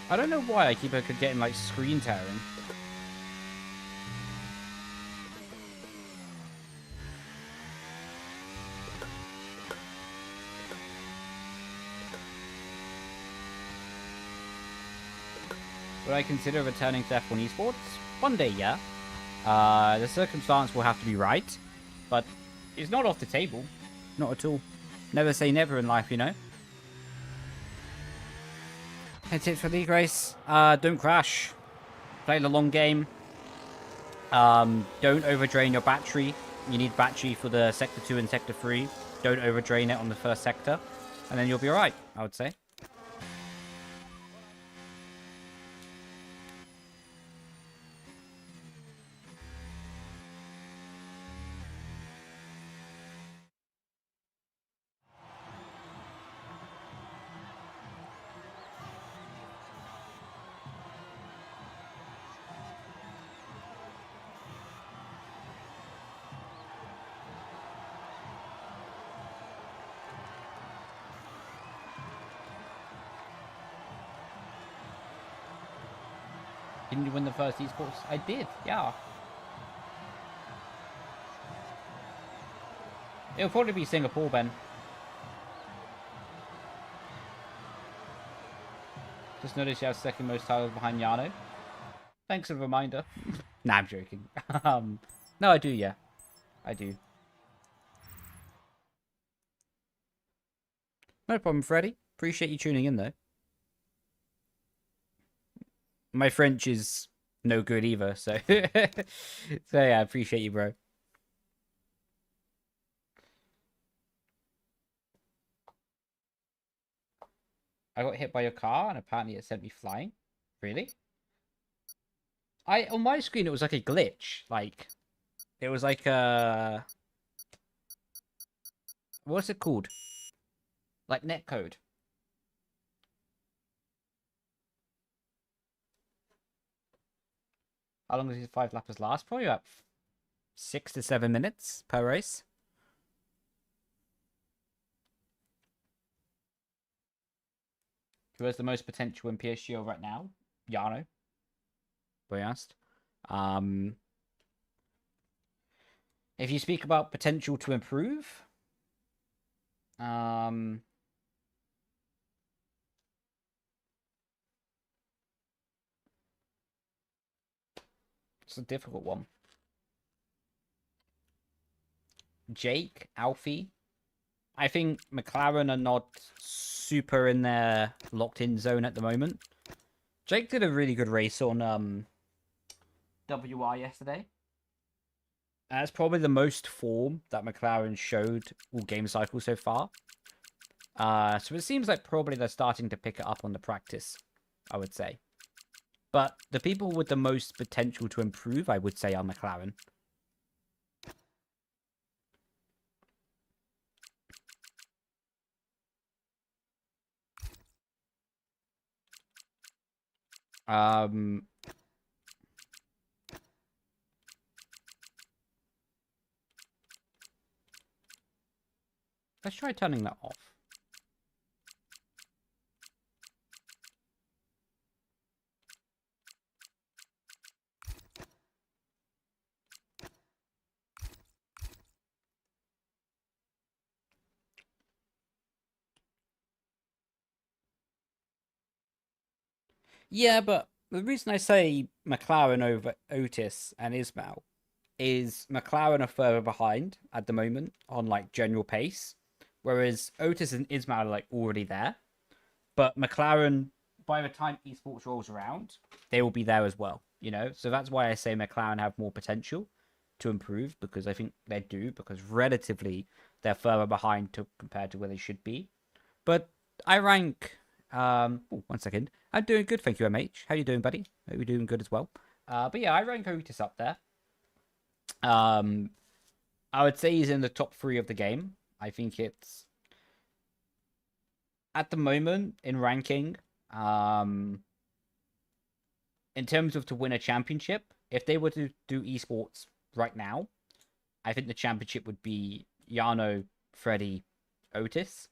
I don't know why I keep getting like screen tearing. Would I consider returning to F1 Esports? One day, yeah. The circumstance will have to be right, but it's not off the table. Not at all. Never say never in life, you know? That's it for League Race. Don't crash. Play the long game. Don't overdrain your battery. You need battery for the Sector 2 and Sector 3. Don't overdrain it on the first sector. And then you'll be alright, I would say. Didn't you win the first esports? I did, yeah. It'll probably be Singapore, Ben. Just noticed you have second most titles behind Yano. Thanks for the reminder. Nah, I'm joking. No, I do, yeah. I do. No problem, Freddy. Appreciate you tuning in, though. My French is no good either, so... so yeah, I appreciate you, bro. I got hit by your car, and apparently it sent me flying. Really? On my screen, it was like a glitch. Like, it was like a... What's it called? Like netcode. How long does these 5 lappers last? Probably about 6 to 7 minutes per race. Who has the most potential in PSGO right now? Yano. We asked. If you speak about potential to improve, it's a difficult one. Jake, Alfie. I think McLaren are not super in their locked-in zone at the moment. Jake did a really good race on WR yesterday. That's probably the most form that McLaren showed all game cycle so far. So it seems like probably they're starting to pick it up on the practice, I would say. But the people with the most potential to improve, I would say, are McLaren. Let's try turning that off. Yeah, but the reason I say McLaren over Otis and Ismail is McLaren are further behind at the moment on like general pace, whereas Otis and Ismail are like already there. But McLaren, by the time esports rolls around, they will be there as well. You know, so that's why I say McLaren have more potential to improve, because I think they do, because relatively they're further behind compared to where they should be. But I rank. 1 second. I'm doing good, thank you, MH. How you doing, buddy? Hope you're doing good as well. But yeah, I rank Otis up there. I would say he's in the top 3 of the game. I think it's at the moment in ranking. In terms of to win a championship, if they were to do esports right now, I think the championship would be Yano, Freddy, Otis.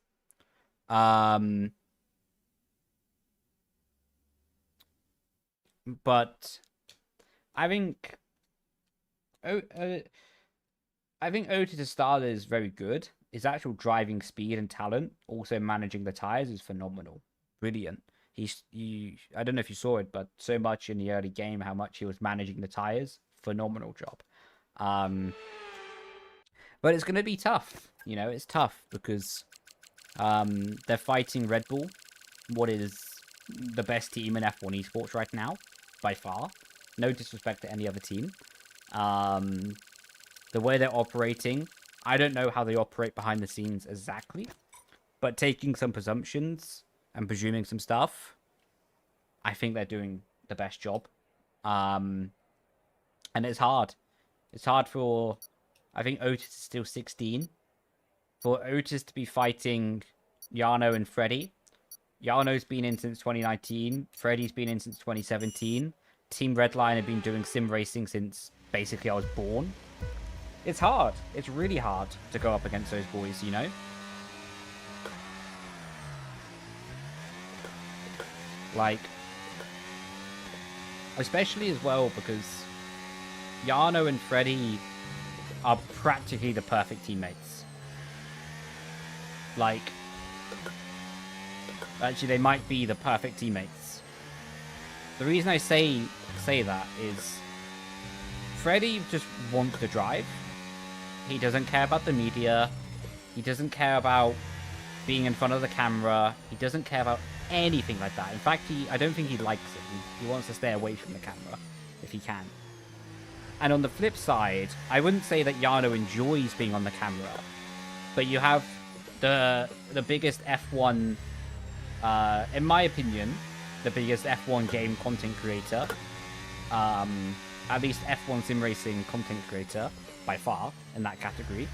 But I think Otis' style is very good. His actual driving speed and talent, also managing the tires, is phenomenal. Brilliant. I don't know if you saw it, but so much in the early game, how much he was managing the tires. Phenomenal job. But it's going to be tough. You know, it's tough because they're fighting Red Bull, what is the best team in F1 esports right now, by far. No disrespect to any other team. the way they're operating, I don't know how they operate behind the scenes exactly, but taking some presumptions and presuming some stuff, I think they're doing the best job. And it's hard. It's hard for, I think Otis is still 16. For Otis to be fighting Yano and Freddy. Yano's been in since 2019. Freddy's been in since 2017. Team Redline have been doing sim racing since basically I was born. It's hard. It's really hard to go up against those boys, you know? Like, especially as well because Yano and Freddy are practically the perfect teammates. Like, actually, they might be the perfect teammates. The reason I say that is Freddy just wants to drive. He doesn't care about the media. He doesn't care about being in front of the camera. He doesn't care about anything like that. In fact, I don't think he likes it. He wants to stay away from the camera if he can. And on the flip side, I wouldn't say that Yano enjoys being on the camera, but you have the biggest F1, in my opinion, the biggest F1 game content creator, at least F1 sim racing content creator by far in that category,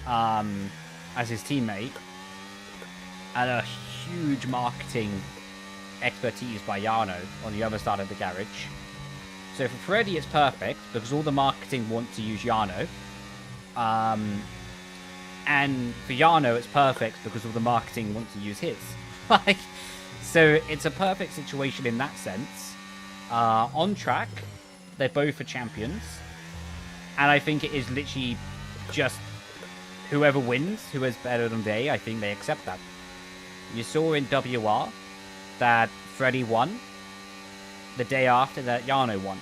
as his teammate, and a huge marketing expertise by Yano on the other side of the garage. So for Freddy, it's perfect because all the marketing want to use Yano. And for Yano, it's perfect because all the marketing want to use his. Like, so it's a perfect situation in that sense. On track, they're both for champions. And I think it is literally just whoever wins, who has better than they, I think they accept that. You saw in WR that Freddy won the day after that Yano won.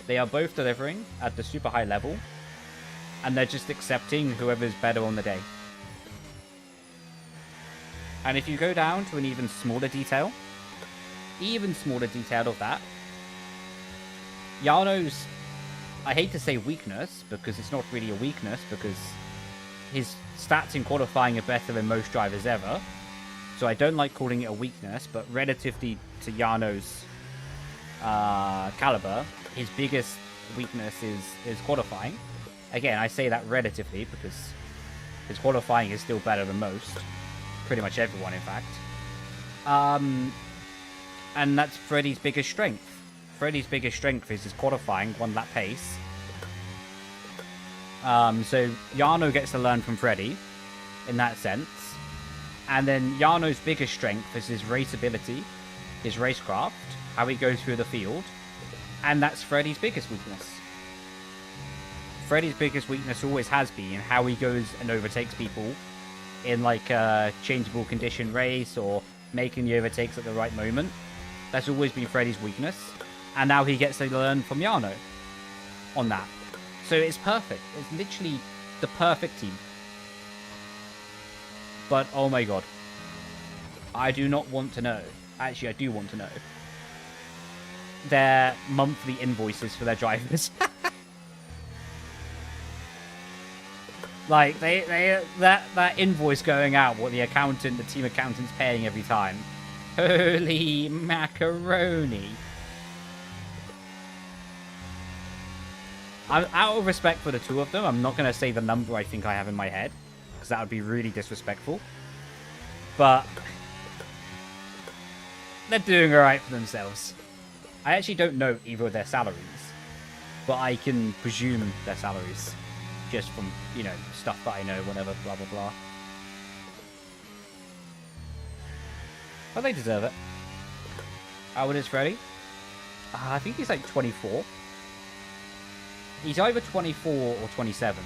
They are both delivering at the super high level, and they're just accepting whoever's better on the day. And if you go down to an even smaller detail of that, Yano's, I hate to say weakness, because it's not really a weakness, because his stats in qualifying are better than most drivers ever. So I don't like calling it a weakness, but relatively to Yano's caliber, his biggest weakness is qualifying. Again, I say that relatively because his qualifying is still better than most. Pretty much everyone, in fact. And that's Freddy's biggest strength. Freddy's biggest strength is his qualifying, one lap pace. So Yano gets to learn from Freddy in that sense. And then Yano's biggest strength is his raceability, his racecraft, how he goes through the field. And that's Freddy's biggest weakness. Freddy's biggest weakness always has been how he goes and overtakes people in like a changeable condition race or making the overtakes at the right moment. That's always been Freddy's weakness. And now he gets to learn from Yano on that. So it's perfect. It's literally the perfect team. But, oh my god. I do not want to know. Actually, I do want to know. Their monthly invoices for their drivers. Like, that invoice going out, what the team accountant's paying every time. Holy macaroni. Out of respect for the two of them, I'm not going to say the number I think I have in my head, because that would be really disrespectful. But they're doing alright for themselves. I actually don't know either of their salaries, but I can presume their salaries just from, you know, stuff that I know, whatever, blah, blah, blah. But they deserve it. How old is Freddy? I think he's like 24. He's either 24 or 27.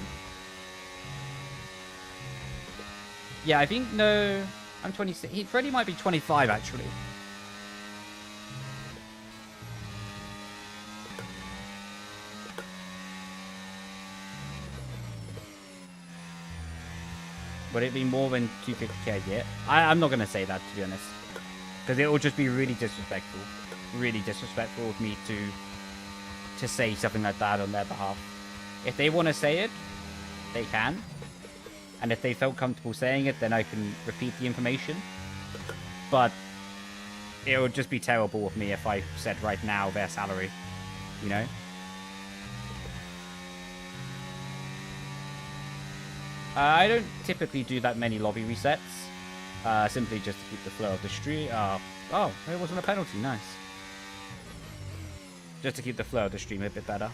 Yeah, I think, no, I'm 26. Freddy might be 25, actually. Would it be more than 250k a year? I'm not going to say that, to be honest. Because it will just be really disrespectful. Really disrespectful of me to say something like that on their behalf. If they want to say it, they can. And if they felt comfortable saying it, then I can repeat the information. But it would just be terrible of me if I said right now their salary, you know? I don't typically do that many lobby resets. Simply just to keep the flow of the stream. Oh, it wasn't a penalty. Nice. Just to keep the flow of the stream a bit better.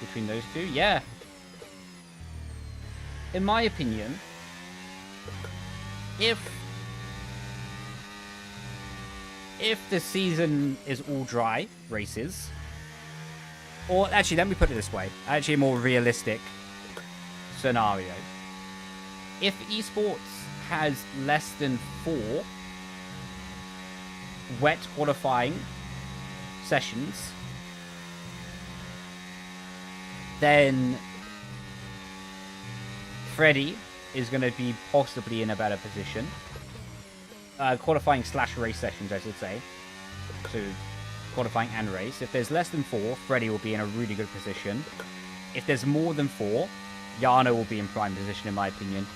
Between those two, yeah. In my opinion, if the season is all dry races, or actually, let me put it this way, actually a more realistic scenario. If esports has less than 4 wet qualifying sessions, then Freddy is going to be possibly in a better position. Qualifying / race sessions, I should say. So, qualifying and race. If there's less than 4, Freddy will be in a really good position. If there's more than 4, Yano will be in prime position, in my opinion.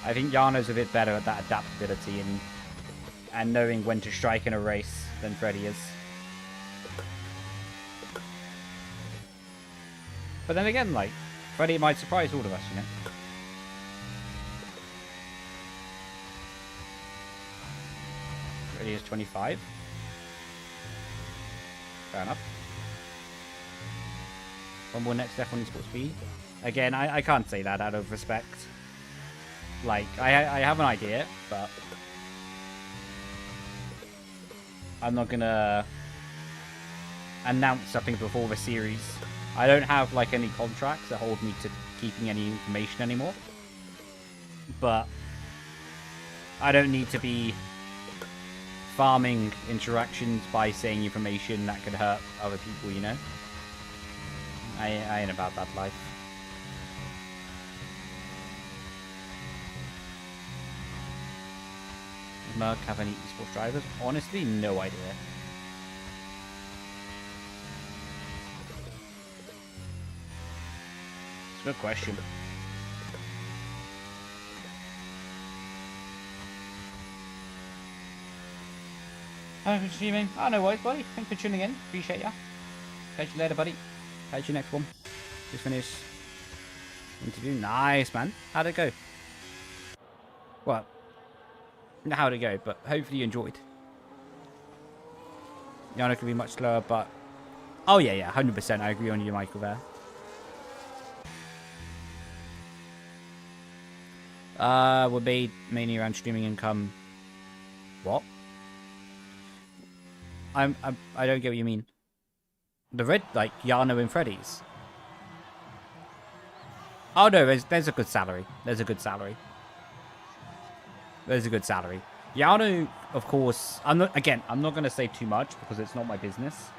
I think Yano's a bit better at that adaptability and knowing when to strike in a race than Freddy is. But then again, like, Freddy might surprise all of us, you know? Freddy is 25. Fair enough. One more next F1 Esports B. Again, I can't say that out of respect. Like, I have an idea, but I'm not gonna announce something before the series. I don't have, like, any contracts that hold me to keeping any information anymore. But I don't need to be farming interactions by saying information that could hurt other people, you know? I ain't about that life. Does Merc have any esports drivers? Honestly, no idea. It's a good question. Thanks for streaming. Oh, no worries, buddy. Thanks for tuning in. Appreciate ya. Catch you later, buddy. Catch you next one. Just finished interview. Nice, man. How'd it go? Well, not how'd it go, but hopefully you enjoyed. Yana could be much slower, but... Oh, yeah, 100%. I agree on you, Michael, there. We're made mainly around streaming income. What? I don't get what you mean. The red, like, Yano and Freddy's. Oh, no, there's a good salary. There's a good salary. Yano, of course, I'm not going to say too much because it's not my business.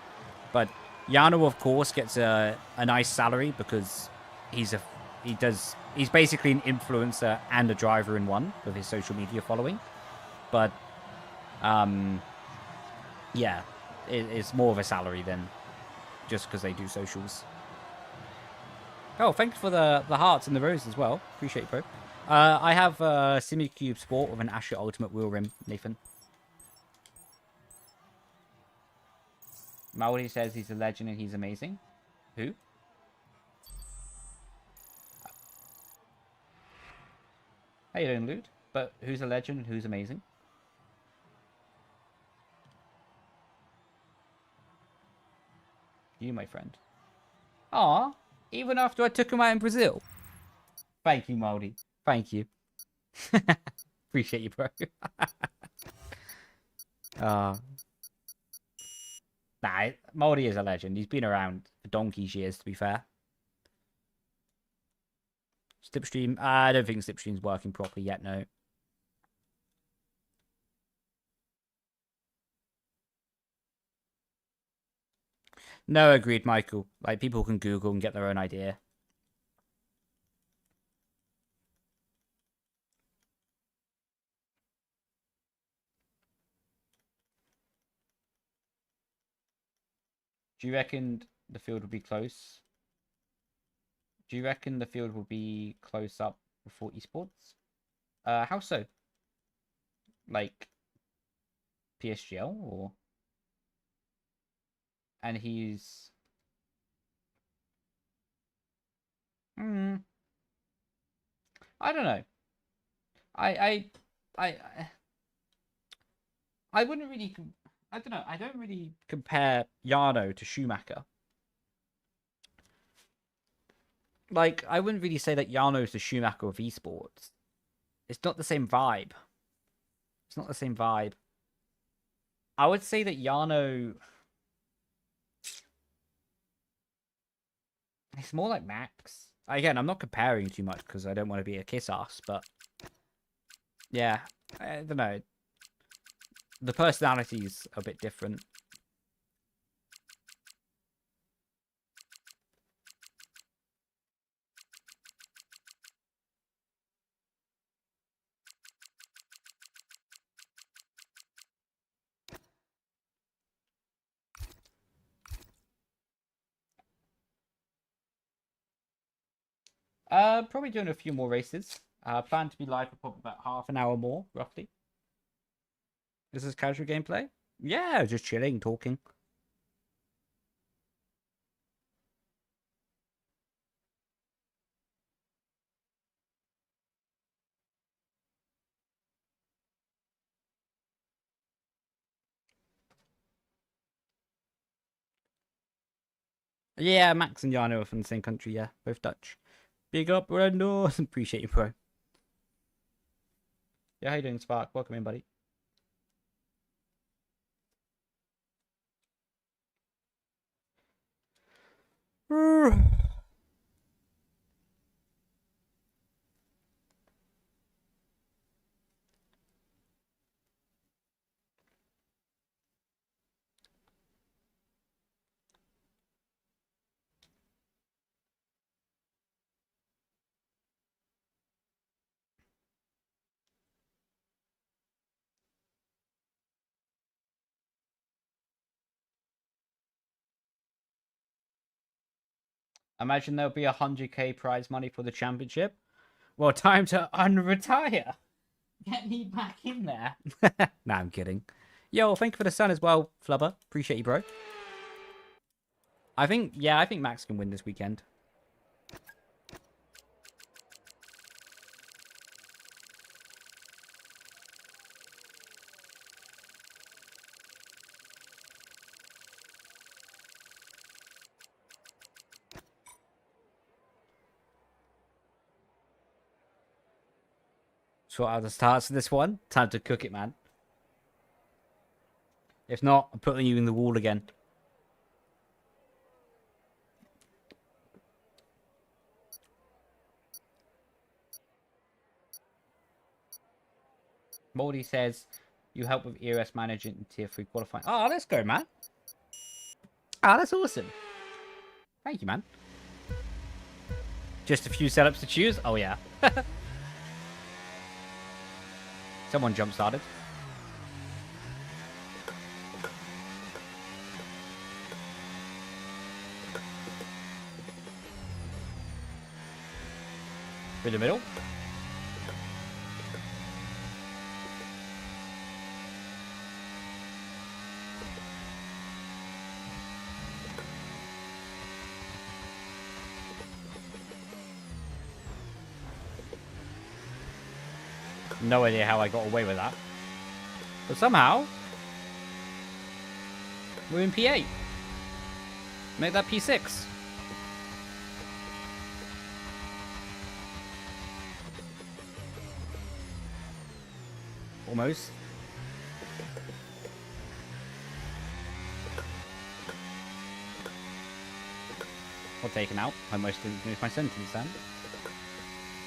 But Yano, of course, gets a nice salary because he's basically an influencer and a driver in one with his social media following. But, yeah, it's more of a salary than just because they do socials. Oh, thanks for the hearts and the roses as well. Appreciate it, bro. I have Simucube Sport with an Asher Ultimate Wheel Rim, Nathan. Maori says he's a legend and he's amazing. Who? How you doing, Lude? But who's a legend and who's amazing? You, my friend. Aw, even after I took him out in Brazil. Thank you, Moldy. Thank you. Appreciate you, bro. Nah, Moldy is a legend. He's been around for donkey's years, to be fair. Slipstream. I don't think Slipstream's working properly yet, no. No, agreed, Michael. Like, people can Google and get their own idea. Do you reckon the field will be close? Do you reckon the field will be close up before esports? How so? Like PSGL or? And he's. I don't know. I I wouldn't really. I don't know. I don't really compare Jarno to Schumacher. Like, I wouldn't really say that Jarno is the Schumacher of esports. It's not the same vibe. It's not the same vibe. I would say that Jarno. It's more like Max. Again, I'm not comparing too much because I don't want to be a kiss ass, but yeah, I don't know. The personalities are a bit different. Probably doing a few more races. Plan to be live for probably about half an hour more, roughly. This is casual gameplay? Yeah, just chilling, talking. Yeah, Max and Jarno are from the same country, yeah. Both Dutch. Big up, Brendon. Appreciate you, bro. Yeah, how you doing, Spark? Welcome in, buddy. Imagine there'll be 100k prize money for the championship. Well, time to unretire. Get me back in there. Nah, I'm kidding. Yo, thank you for the sun as well, Flubber. Appreciate you, bro. I think Max can win this weekend. Sort out the starts of this one. Time to cook it, man. If not, I'm putting you in the wall again. Moldy says, you help with ERS management in tier 3 qualifying. Oh, let's go, man. Ah, that's awesome. Thank you, man. Just a few setups to choose? Oh, yeah. Someone jump-started. Through the middle. No idea how I got away with that. But somehow, we're in P8. Make that P6. Almost. Or taken out. I almost didn't finish my sentence then.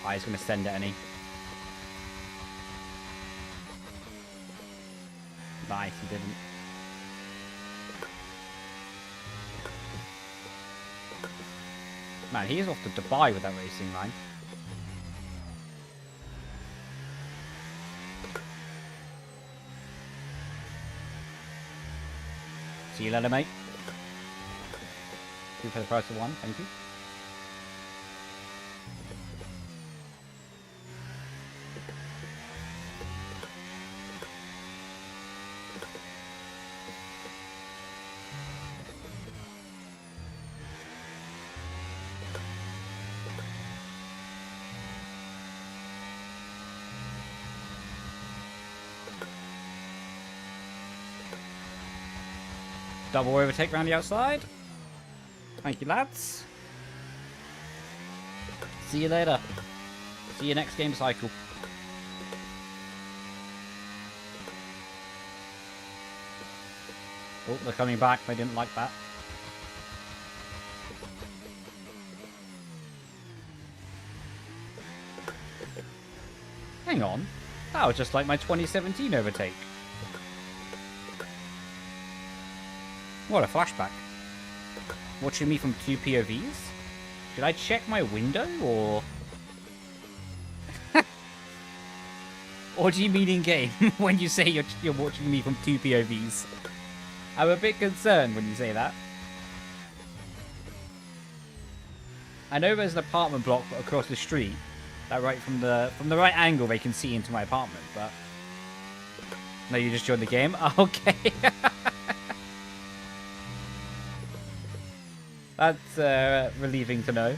I was going to send it any. Nice, he didn't. Man, he is off to Dubai with that racing line. See you later, mate. Two for the price of one, thank you. Double overtake round the outside. Thank you, lads. See you later. See you next game cycle. Oh, they're coming back. They didn't like that. Hang on. That was just like my 2017 overtake. What a flashback. Watching me from two POVs? Should I check my window, or... Or do you mean in-game when you say you're watching me from two POVs? I'm a bit concerned when you say that. I know there's an apartment block across the street that right from the right angle they can see into my apartment, but... No, you just joined the game? Okay. That's relieving to know.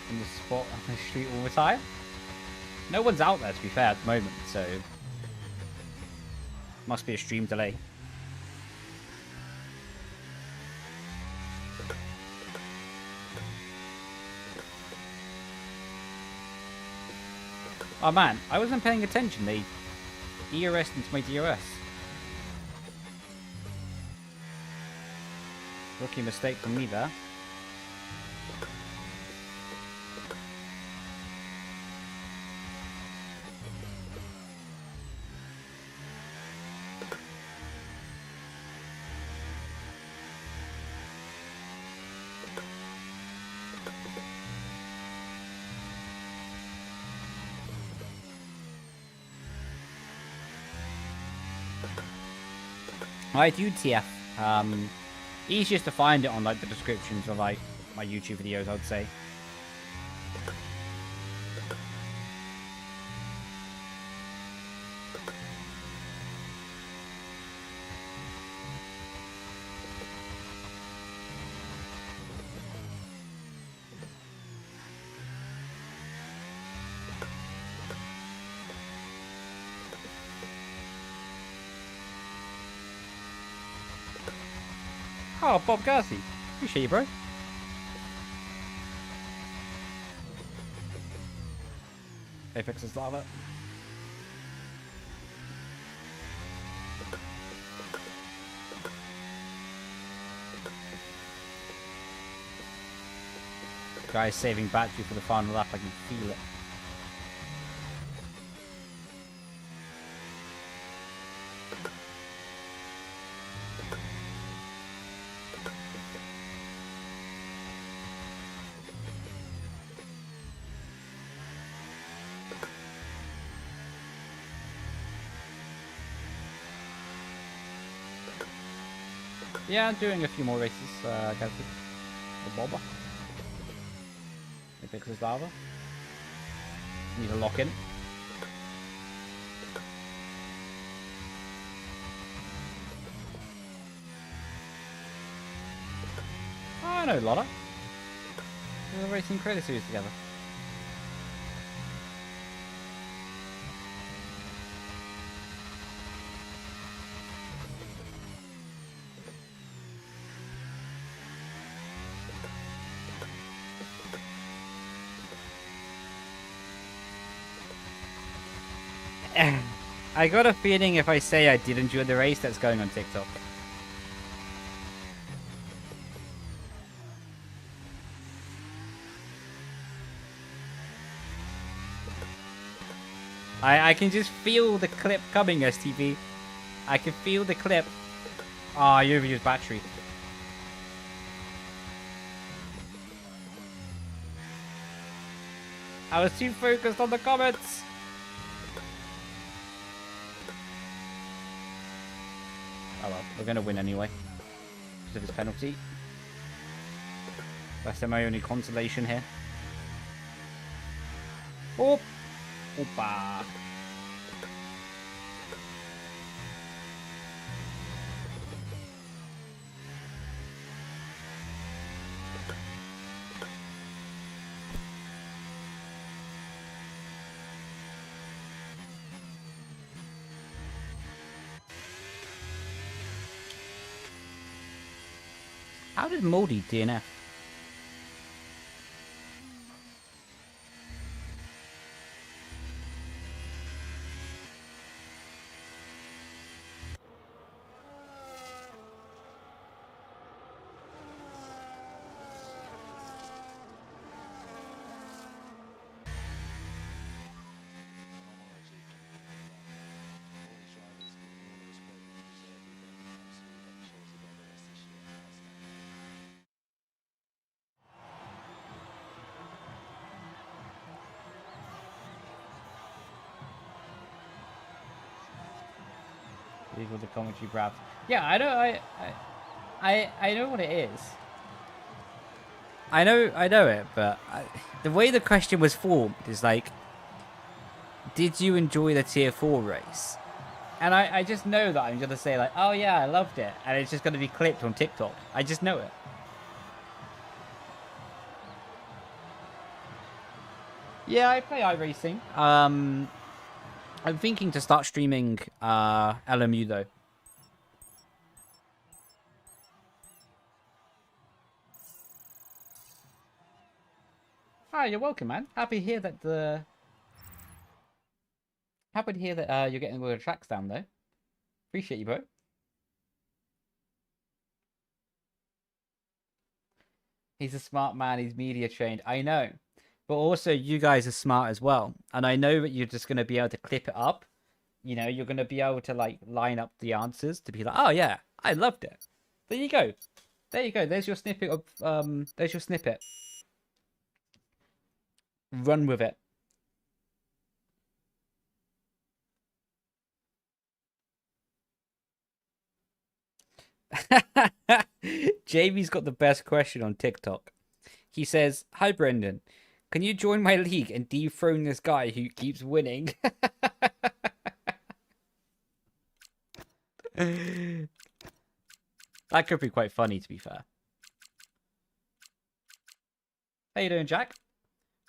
In the spot on the street all the time. No one's out there, to be fair, at the moment, so... Must be a stream delay. Oh man, I wasn't paying attention. They ERS'd into my DRS. Rookie mistake from me there. I do TF. Easiest to find it on like the descriptions of like my YouTube videos, I'd say. Oh, Bob Garcia. Appreciate you, bro. Apex is lava. Guys saving battery for the final lap, I can feel it. Yeah, I'm doing a few more races, Galaxy. The Bobber. Apex is lava. Need a lock in. Oh, I know Lotta. We're racing credit series together. I got a feeling if I say I did enjoy the race, that's going on TikTok. I can just feel the clip coming, STV. I can feel the clip. Ah, you overused battery. I was too focused on the comments. Oh well, we're gonna win anyway. Because of his penalty. That's my only consolation here. Oh! Opa! How did Moldy DNF? Equal the commentary grab. Yeah, I know. I know what it is. I know it, but the way the question was formed is like, did you enjoy the tier 4 race? And I just know that I'm gonna say like, oh yeah, I loved it, and it's just gonna be clipped on TikTok. I just know it. Yeah, I play iRacing. I'm thinking to start streaming LMU though. Hi, you're welcome, man. Happy to hear that you're getting all the tracks down though. Appreciate you, bro. He's a smart man. He's media trained. I know. But also, you guys are smart as well. And I know that you're just going to be able to clip it up. You know, you're going to be able to, like, line up the answers to be like, oh, yeah, I loved it. There you go. There you go. There's your snippet of, there's your snippet. Run with it. Jamie's got the best question on TikTok. He says, hi, Brendon. Can you join my league and dethrone this guy who keeps winning? That could be quite funny, to be fair. How you doing, Jack?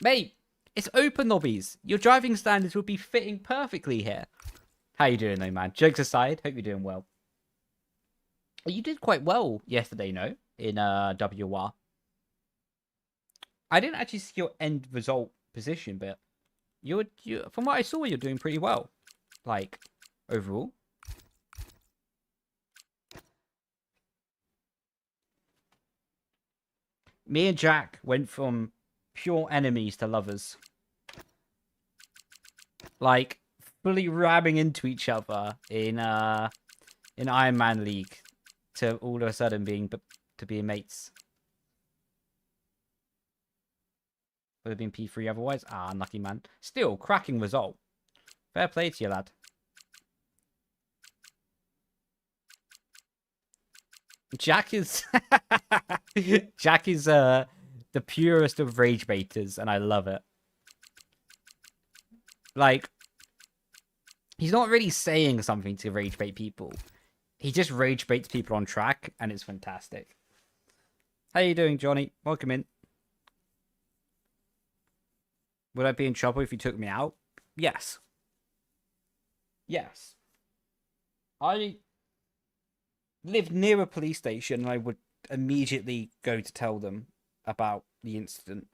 Mate, it's open lobbies. Your driving standards would be fitting perfectly here. How you doing, though, man? Jokes aside, hope you're doing well. You did quite well yesterday, no? In WR. I didn't actually see your end result position, but you from what I saw, you're doing pretty well. Like, overall. Me and Jack went from pure enemies to lovers. Like, fully ramming into each other in Iron Man League to all of a sudden being mates. Would have been P3 otherwise. Ah, unlucky, man. Still, cracking result. Fair play to you, lad. Jack is Jack is the purest of rage baiters, and I love it. Like, he's not really saying something to rage bait people. He just rage baits people on track, and it's fantastic. How you doing, Johnny? Welcome in. Would I be in trouble if you took me out? Yes. Yes. I lived near a police station, and I would immediately go to tell them about the incident.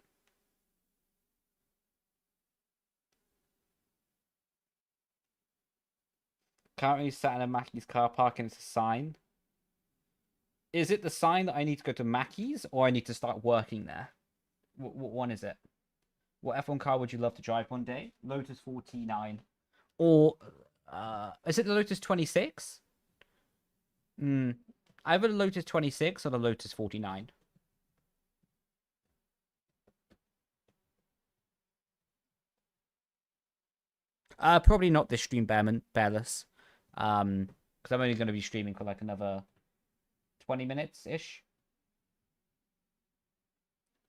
Currently sat in a Mackey's car park, and it's a sign. Is it the sign that I need to go to Mackey's, or I need to start working there? What one is it? What F1 car would you love to drive one day? Lotus 49. Or is it the Lotus 26? Either the Lotus 26 or the Lotus 49. Probably not this stream, Bearless. Because I'm only going to be streaming for like another 20 minutes ish.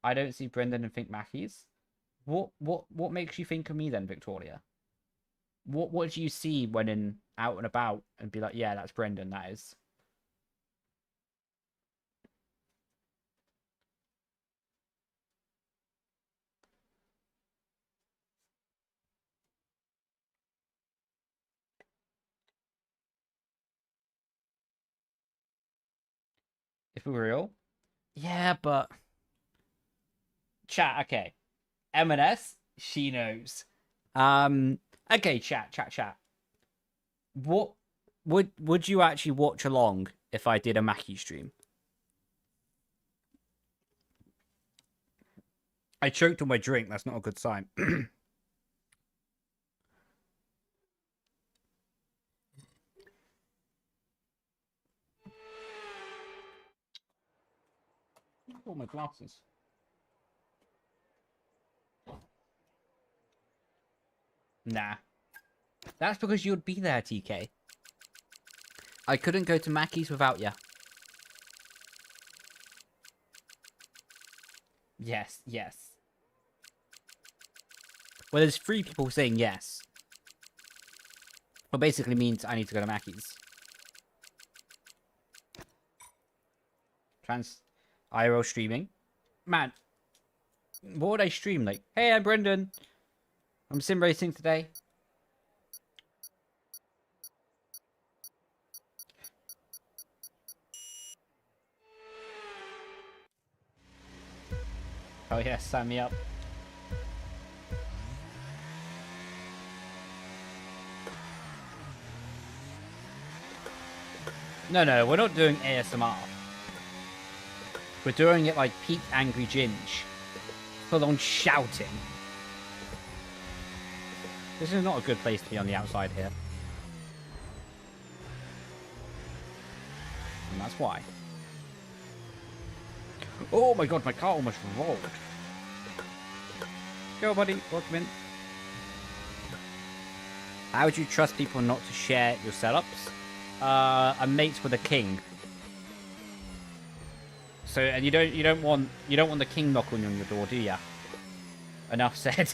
I don't see Brendon and think Mackie's. What makes you think of me then, Victoria? What do you see when out and about and be like, yeah, that's Brendon, that is. If we're real. Yeah, but chat, okay. M&S, she knows. Okay, chat. What would you actually watch along if I did a Mackie stream? I choked on my drink. That's not a good sign. Oh, my glasses. Nah. That's because you'd be there, TK. I couldn't go to Mackie's without you. Yes. Well, there's 3 people saying yes. Well, basically means I need to go to Mackie's. IRL streaming. Man, what would I stream? Like, hey, I'm Brendon. I'm sim racing today. Oh yeah, sign me up. No, we're not doing ASMR. We're doing it like Pete Angry Ginge. Full on shouting. This is not a good place to be on the outside here. And that's why. Oh my god, my car almost rolled. Go, buddy. Welcome in. How would you trust people not to share your setups? I'm mates with a king. So, and you don't want the king knocking on your door, do ya? Enough said.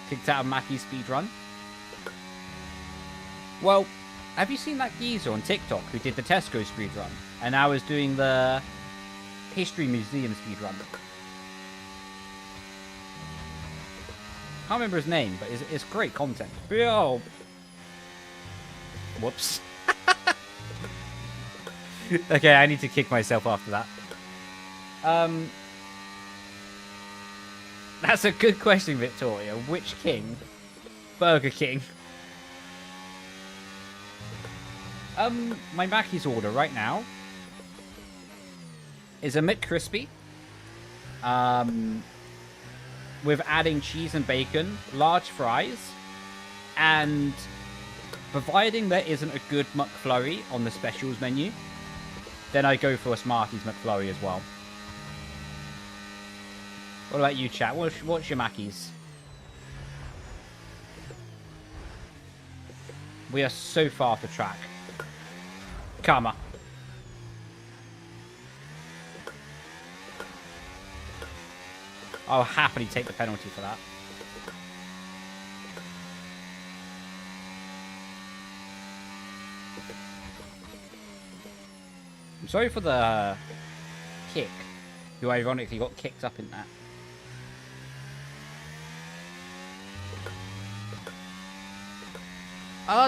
Kicked out of Mackie's speedrun. Well, have you seen that geezer on TikTok who did the Tesco speedrun? And now is doing the History Museum speedrun. Can't remember his name, but it's great content. Yo! Whoops. Okay, I need to kick myself after that. That's a good question, Victoria. Which king? Burger King. My Mackie's order right now is a McCrispy. With adding cheese and bacon, large fries, and providing there isn't a good McFlurry on the specials menu, then I go for a Smarties McFlurry as well. What about you, chat? What's your Mackies? We are so far off the track. Karma. I'll happily take the penalty for that. I'm sorry for the kick, who ironically got kicked up in that.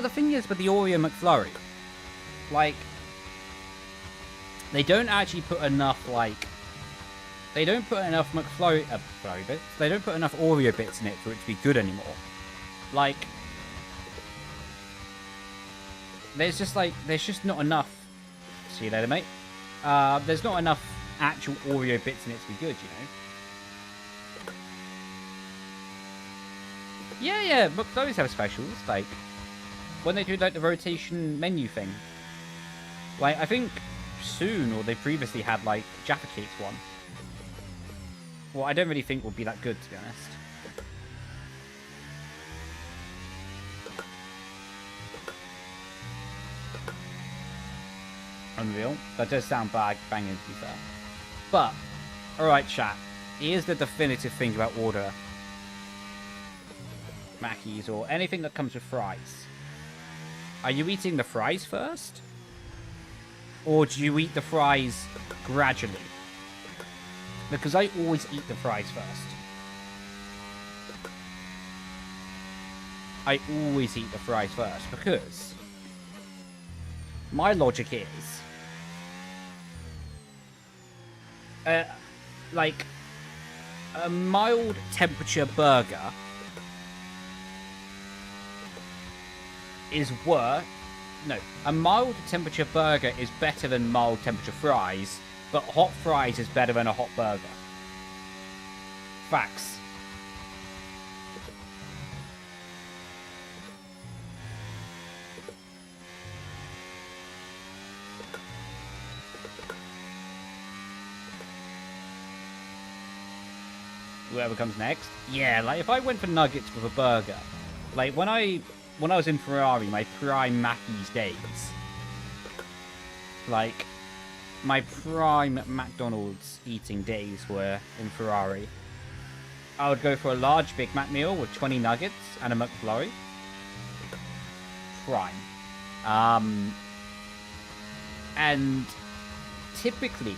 The thing is with the Oreo McFlurry, like, they don't actually put enough, like, they don't put enough McFlurry bits. They don't put enough Oreo bits in it for it to be good anymore. Like, there's just not enough. See you later, mate. There's not enough actual Oreo bits in it to be good, you know. Yeah, yeah, McDonald's have specials, like, when they do, like, the rotation menu thing. Like, I think soon, or they previously had, like, Jaffa Cakes one. Well, I don't really think would be that good, to be honest. Unreal. That does sound banging, to be fair. But, alright, chat. Here's the definitive thing about order Mackies or anything that comes with fries. Are you eating the fries first? Or do you eat the fries gradually? Because I always eat the fries first. I always eat the fries first because my logic is like a mild temperature burger is a mild temperature burger is better than mild temperature fries, but hot fries is better than a hot burger. Facts. Whoever comes next. Yeah, like if I went for nuggets with a burger, like when I was in Ferrari, my prime Mackey's days, like my prime McDonald's eating days were in Ferrari. I would go for a large Big Mac meal with 20 nuggets and a McFlurry. Prime. And typically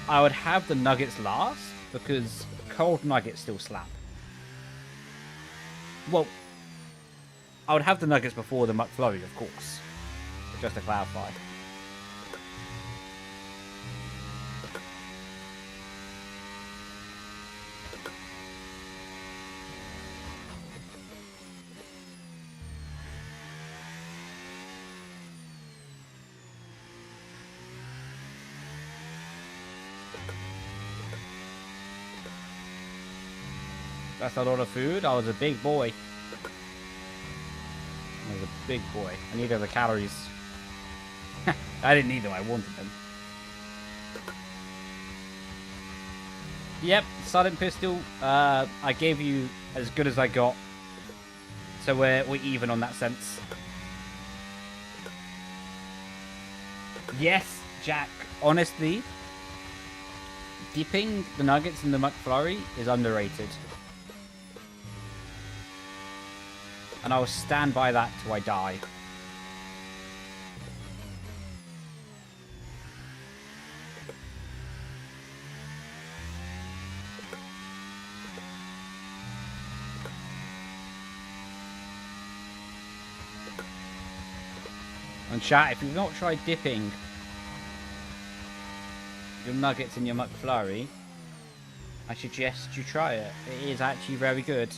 I would have the nuggets last because cold nuggets still slap. Well, I would have the nuggets before the McFlurry, of course. Just to clarify. That's a lot of food. I was a big boy. I was a big boy. I needed the calories. I didn't need them. I wanted them. Yep, Silent Pistol. I gave you as good as I got. So we're even on that sense. Yes, Jack. Honestly, dipping the nuggets in the McFlurry is underrated. And I will stand by that till I die. And chat, if you've not tried dipping your nuggets in your McFlurry, I suggest you try it. It is actually very good.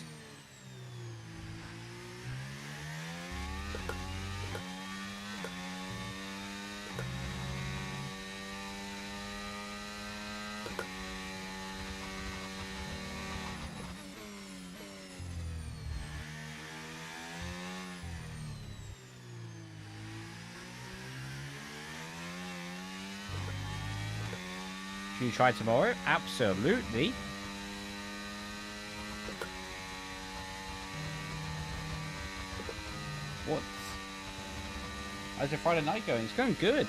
Should you try tomorrow? Absolutely. What? How's your Friday night going? It's going good.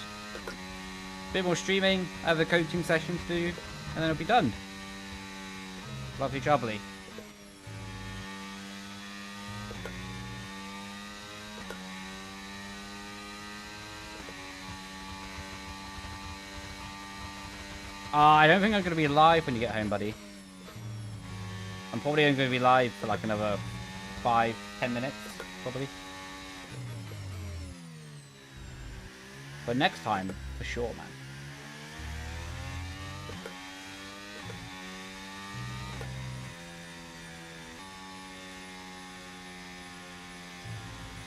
Bit more streaming, other coaching sessions to do, and then it'll be done. Lovely jubbly. I don't think I'm going to be live when you get home, buddy. I'm probably only going to be live for like another 5-10 minutes, probably. But next time, for sure, man.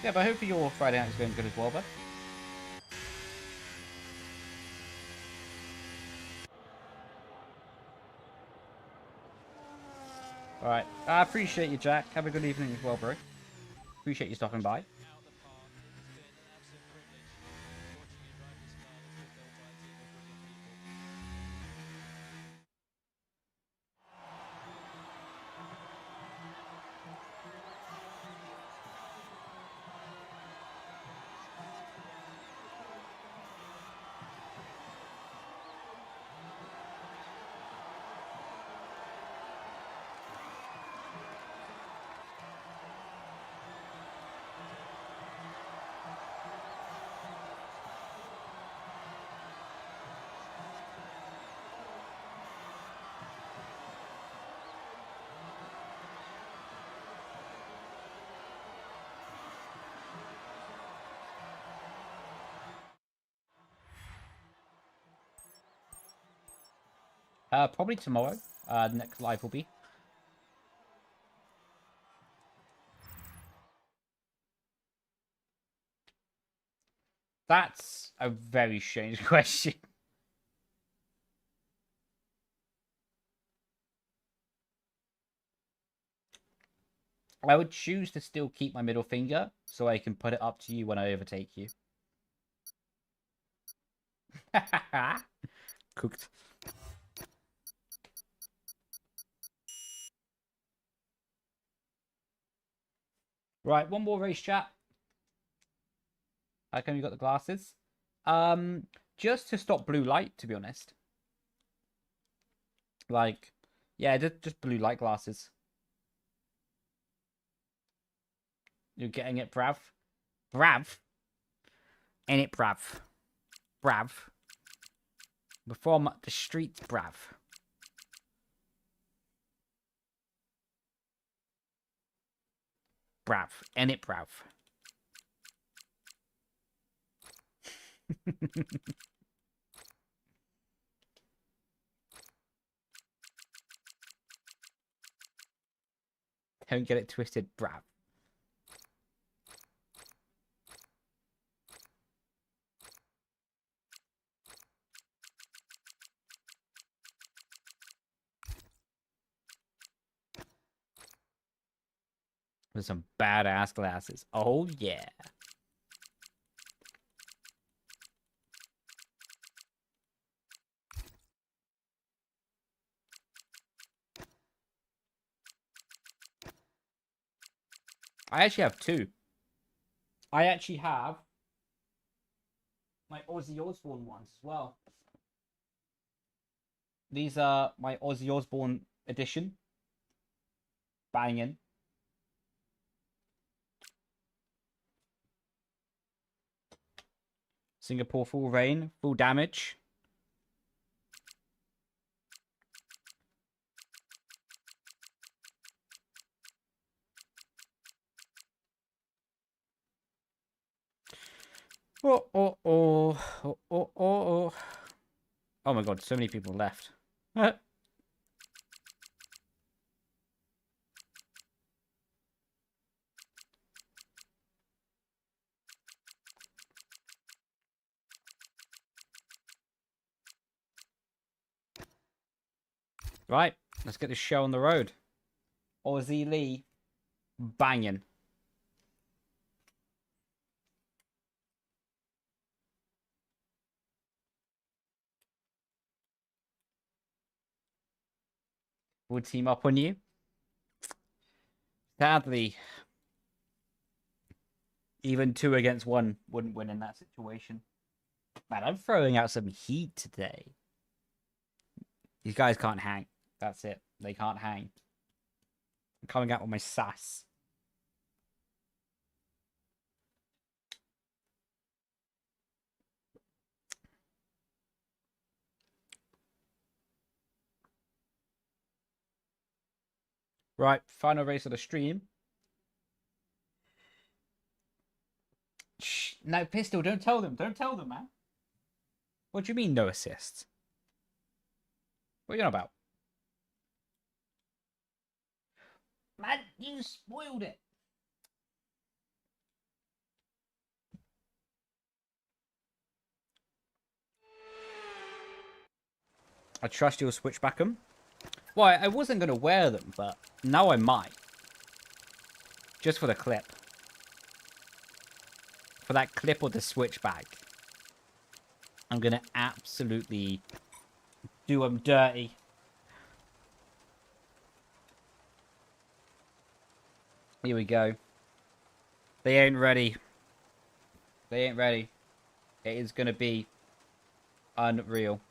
Yeah, but hopefully your Friday night is going good as well, bud. Alright. I appreciate you, Jack. Have a good evening as well, bro. Appreciate you stopping by. Probably tomorrow. The next live will be. That's a very strange question. I would choose to still keep my middle finger so I can put it up to you when I overtake you. Cooked. Right, one more race chat. How come you got the glasses? Just to stop blue light, to be honest. Like, yeah, just blue light glasses. You're getting it, Brav? Brav? Ain't it, Brav? Brav? We're from the streets, Brav. Brav. Ain't it, Brav? Don't get it twisted, Brav. With some badass glasses. Oh, yeah. I actually have two. I actually have my Ozzy Osbourne ones as well. These are my Ozzy Osbourne edition. Banging. Singapore full rain, full damage. Oh, oh, oh, oh, oh, oh, oh. Oh my god, so many people left. Right, let's get this show on the road. Aussie Leigh, banging. We'll team up on you. Sadly, even 2 against 1 wouldn't win in that situation. Man, I'm throwing out some heat today. These guys can't hang. That's it. They can't hang. I'm coming out with my sass. Right, final race of the stream. Shh, no, Pistol, don't tell them. Don't tell them, man. What do you mean, no assists? What are you on about? Man, you spoiled it. I trust you'll switch back them. Well, I wasn't going to wear them, but now I might. Just for the clip. For that clip of the switch bag. I'm going to absolutely do them dirty. Here we go. They ain't ready. They ain't ready. It is going to be unreal.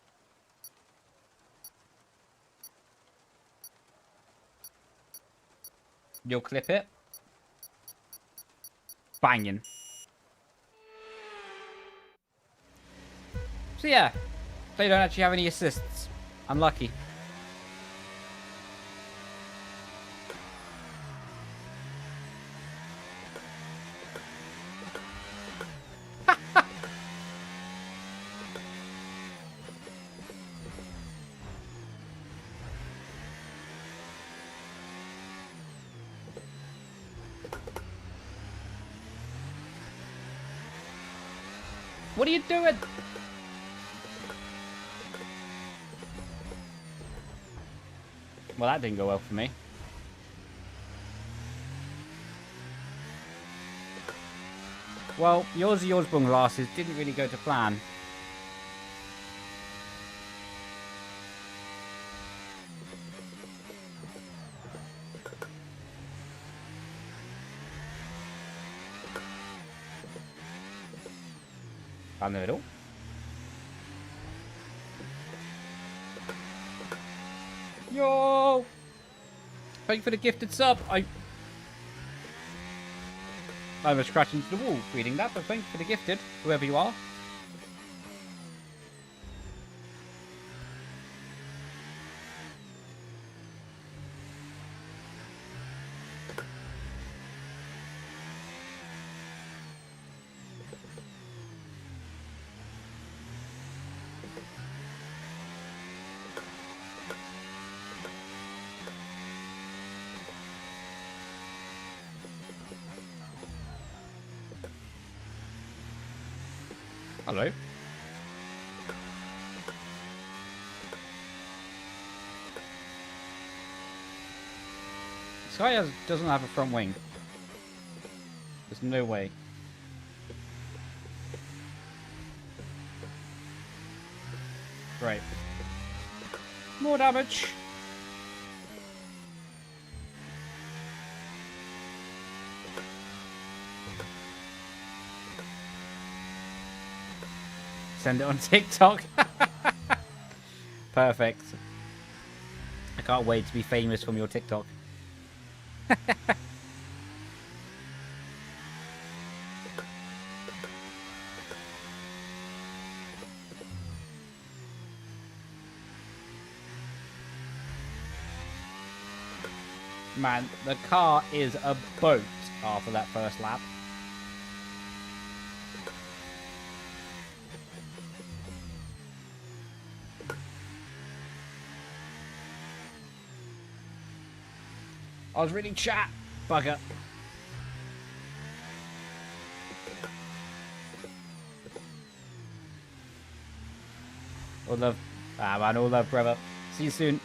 You'll clip it. Banging. So yeah, they don't actually have any assists. Unlucky. What are you doing? Well, that didn't go well for me. Well, yours bung glasses didn't really go to plan. Down the middle. Yo! Thank you for the gifted sub. I was scratching into the wall reading that, but thank you for the gifted, whoever you are. Hello. This guy doesn't have a front wing. There's no way. Right. More damage. Send it on TikTok. Perfect. I can't wait to be famous from your TikTok. Man, the car is a boat after that first lap. I was reading chat, bugger. All love. Ah, man, all love, brother. See you soon.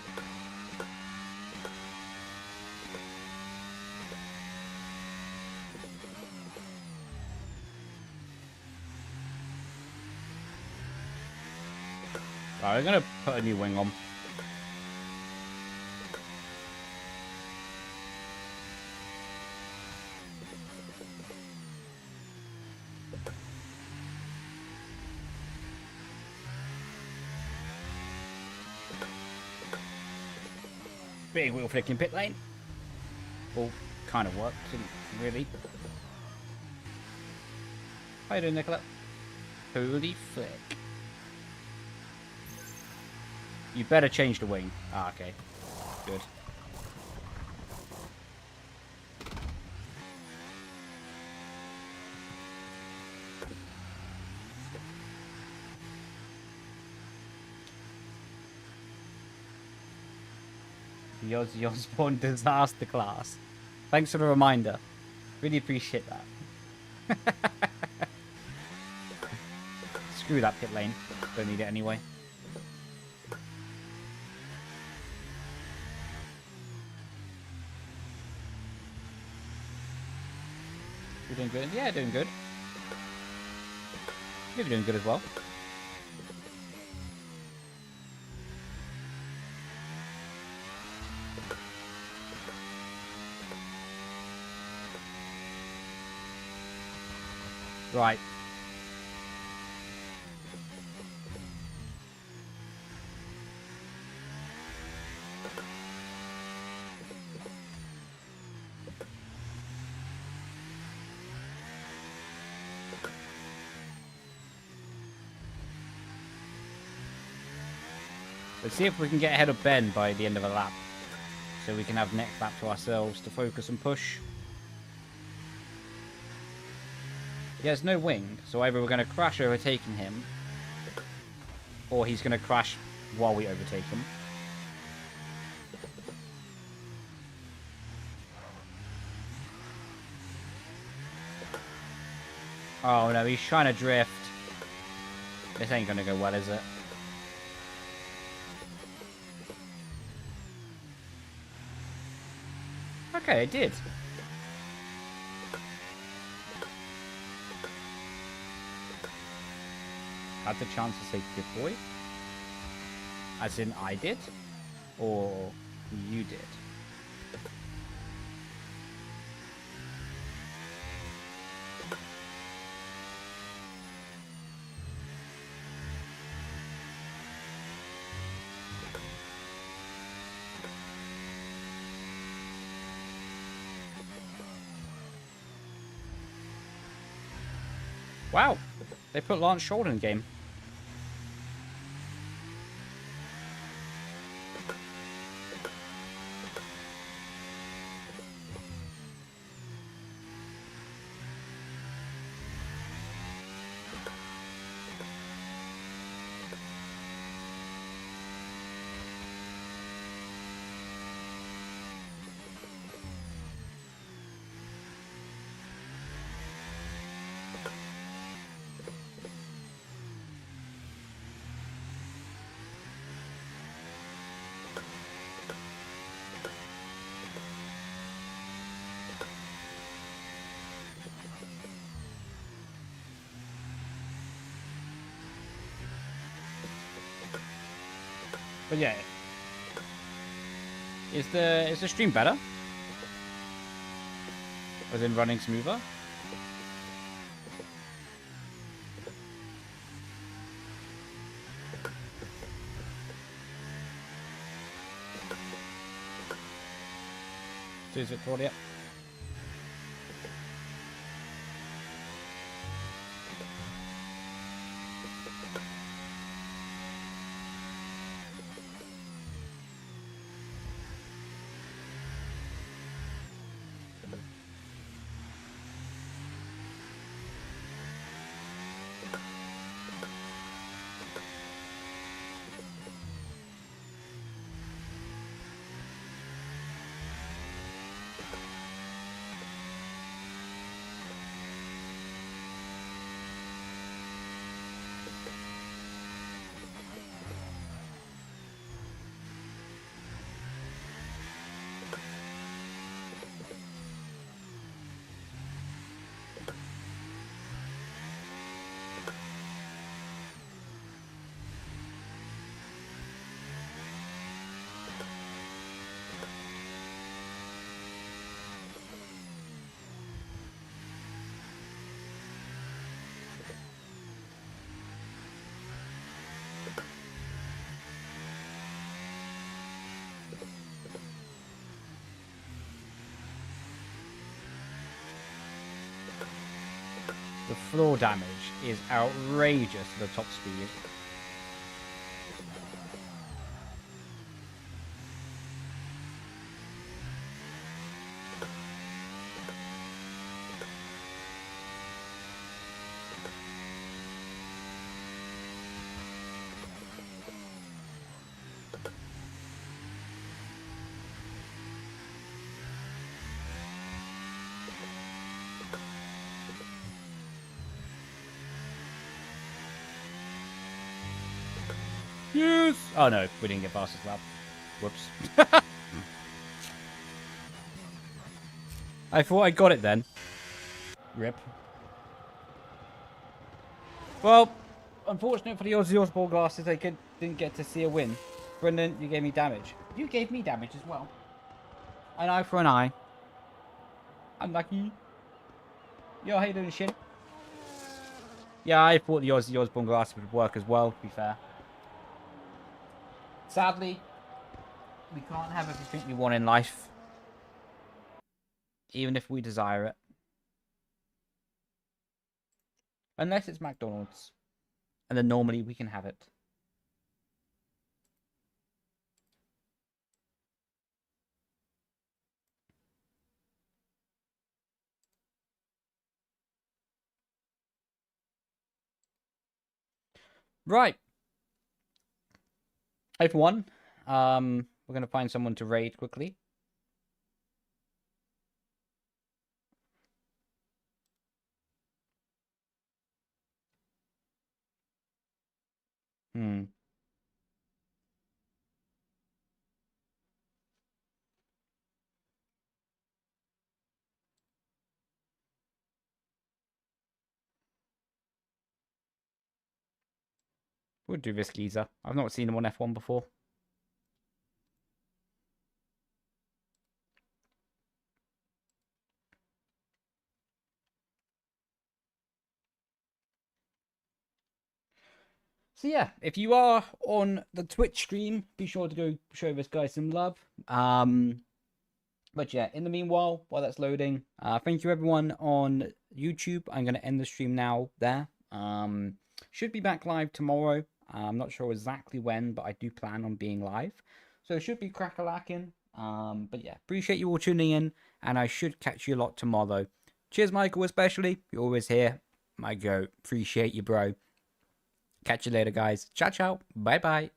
Alright, I'm gonna put a new wing on. Big wheel flicking pit lane. All kind of worked, didn't really. How you doing, Nicola? Holy flick. You better change the wing. Ah, okay. Good. The Ozzy Osbourne disaster class. Thanks for the reminder. Really appreciate that. Screw that pit lane. Don't need it anyway. You're doing good. Yeah, doing good. You're doing good as well. Right. Let's see if we can get ahead of Ben by the end of a lap. So we can have next lap to ourselves to focus and push. He has no wing, so either we're going to crash overtaking him, or he's going to crash while we overtake him. Oh no, he's trying to drift. This ain't going to go well, is it? Okay, it did. Had the chance to say good boy? As in I did? Or you did? Wow, they put Lance Shoulder in game. But yeah, is the stream better? As in running smoother? Cheers, Victoria. The floor damage is outrageous at the top speed. Yes! Oh no, we didn't get past this lap. Whoops. I thought I got it then. Rip. Well, unfortunate for the Aussie Osborne glasses, they didn't get to see a win. Brendon, you gave me damage. You gave me damage as well. An eye for an eye. Unlucky. Yo, how you doing, Shin? Yeah, I thought the Aussie Osborne glasses would work as well, to be fair. Sadly, we can't have everything we want in life. Even if we desire it. Unless it's McDonald's. And then normally we can have it. Right. Hey, for one, we're going to find someone to raid quickly. We'll do this geezer. I've not seen him on F1 before. So yeah, if you are on the Twitch stream, be sure to go show this guy some love. But yeah, in the meanwhile, while that's loading, thank you everyone on YouTube. I'm going to end the stream now there. Should be back live tomorrow. I'm not sure exactly when, but I do plan on being live. So it should be crack-a-lacking. But yeah, appreciate you all tuning in, and I should catch you a lot tomorrow. Cheers, Michael, especially. You're always here. My goat. Appreciate you, bro. Catch you later, guys. Ciao, ciao. Bye-bye.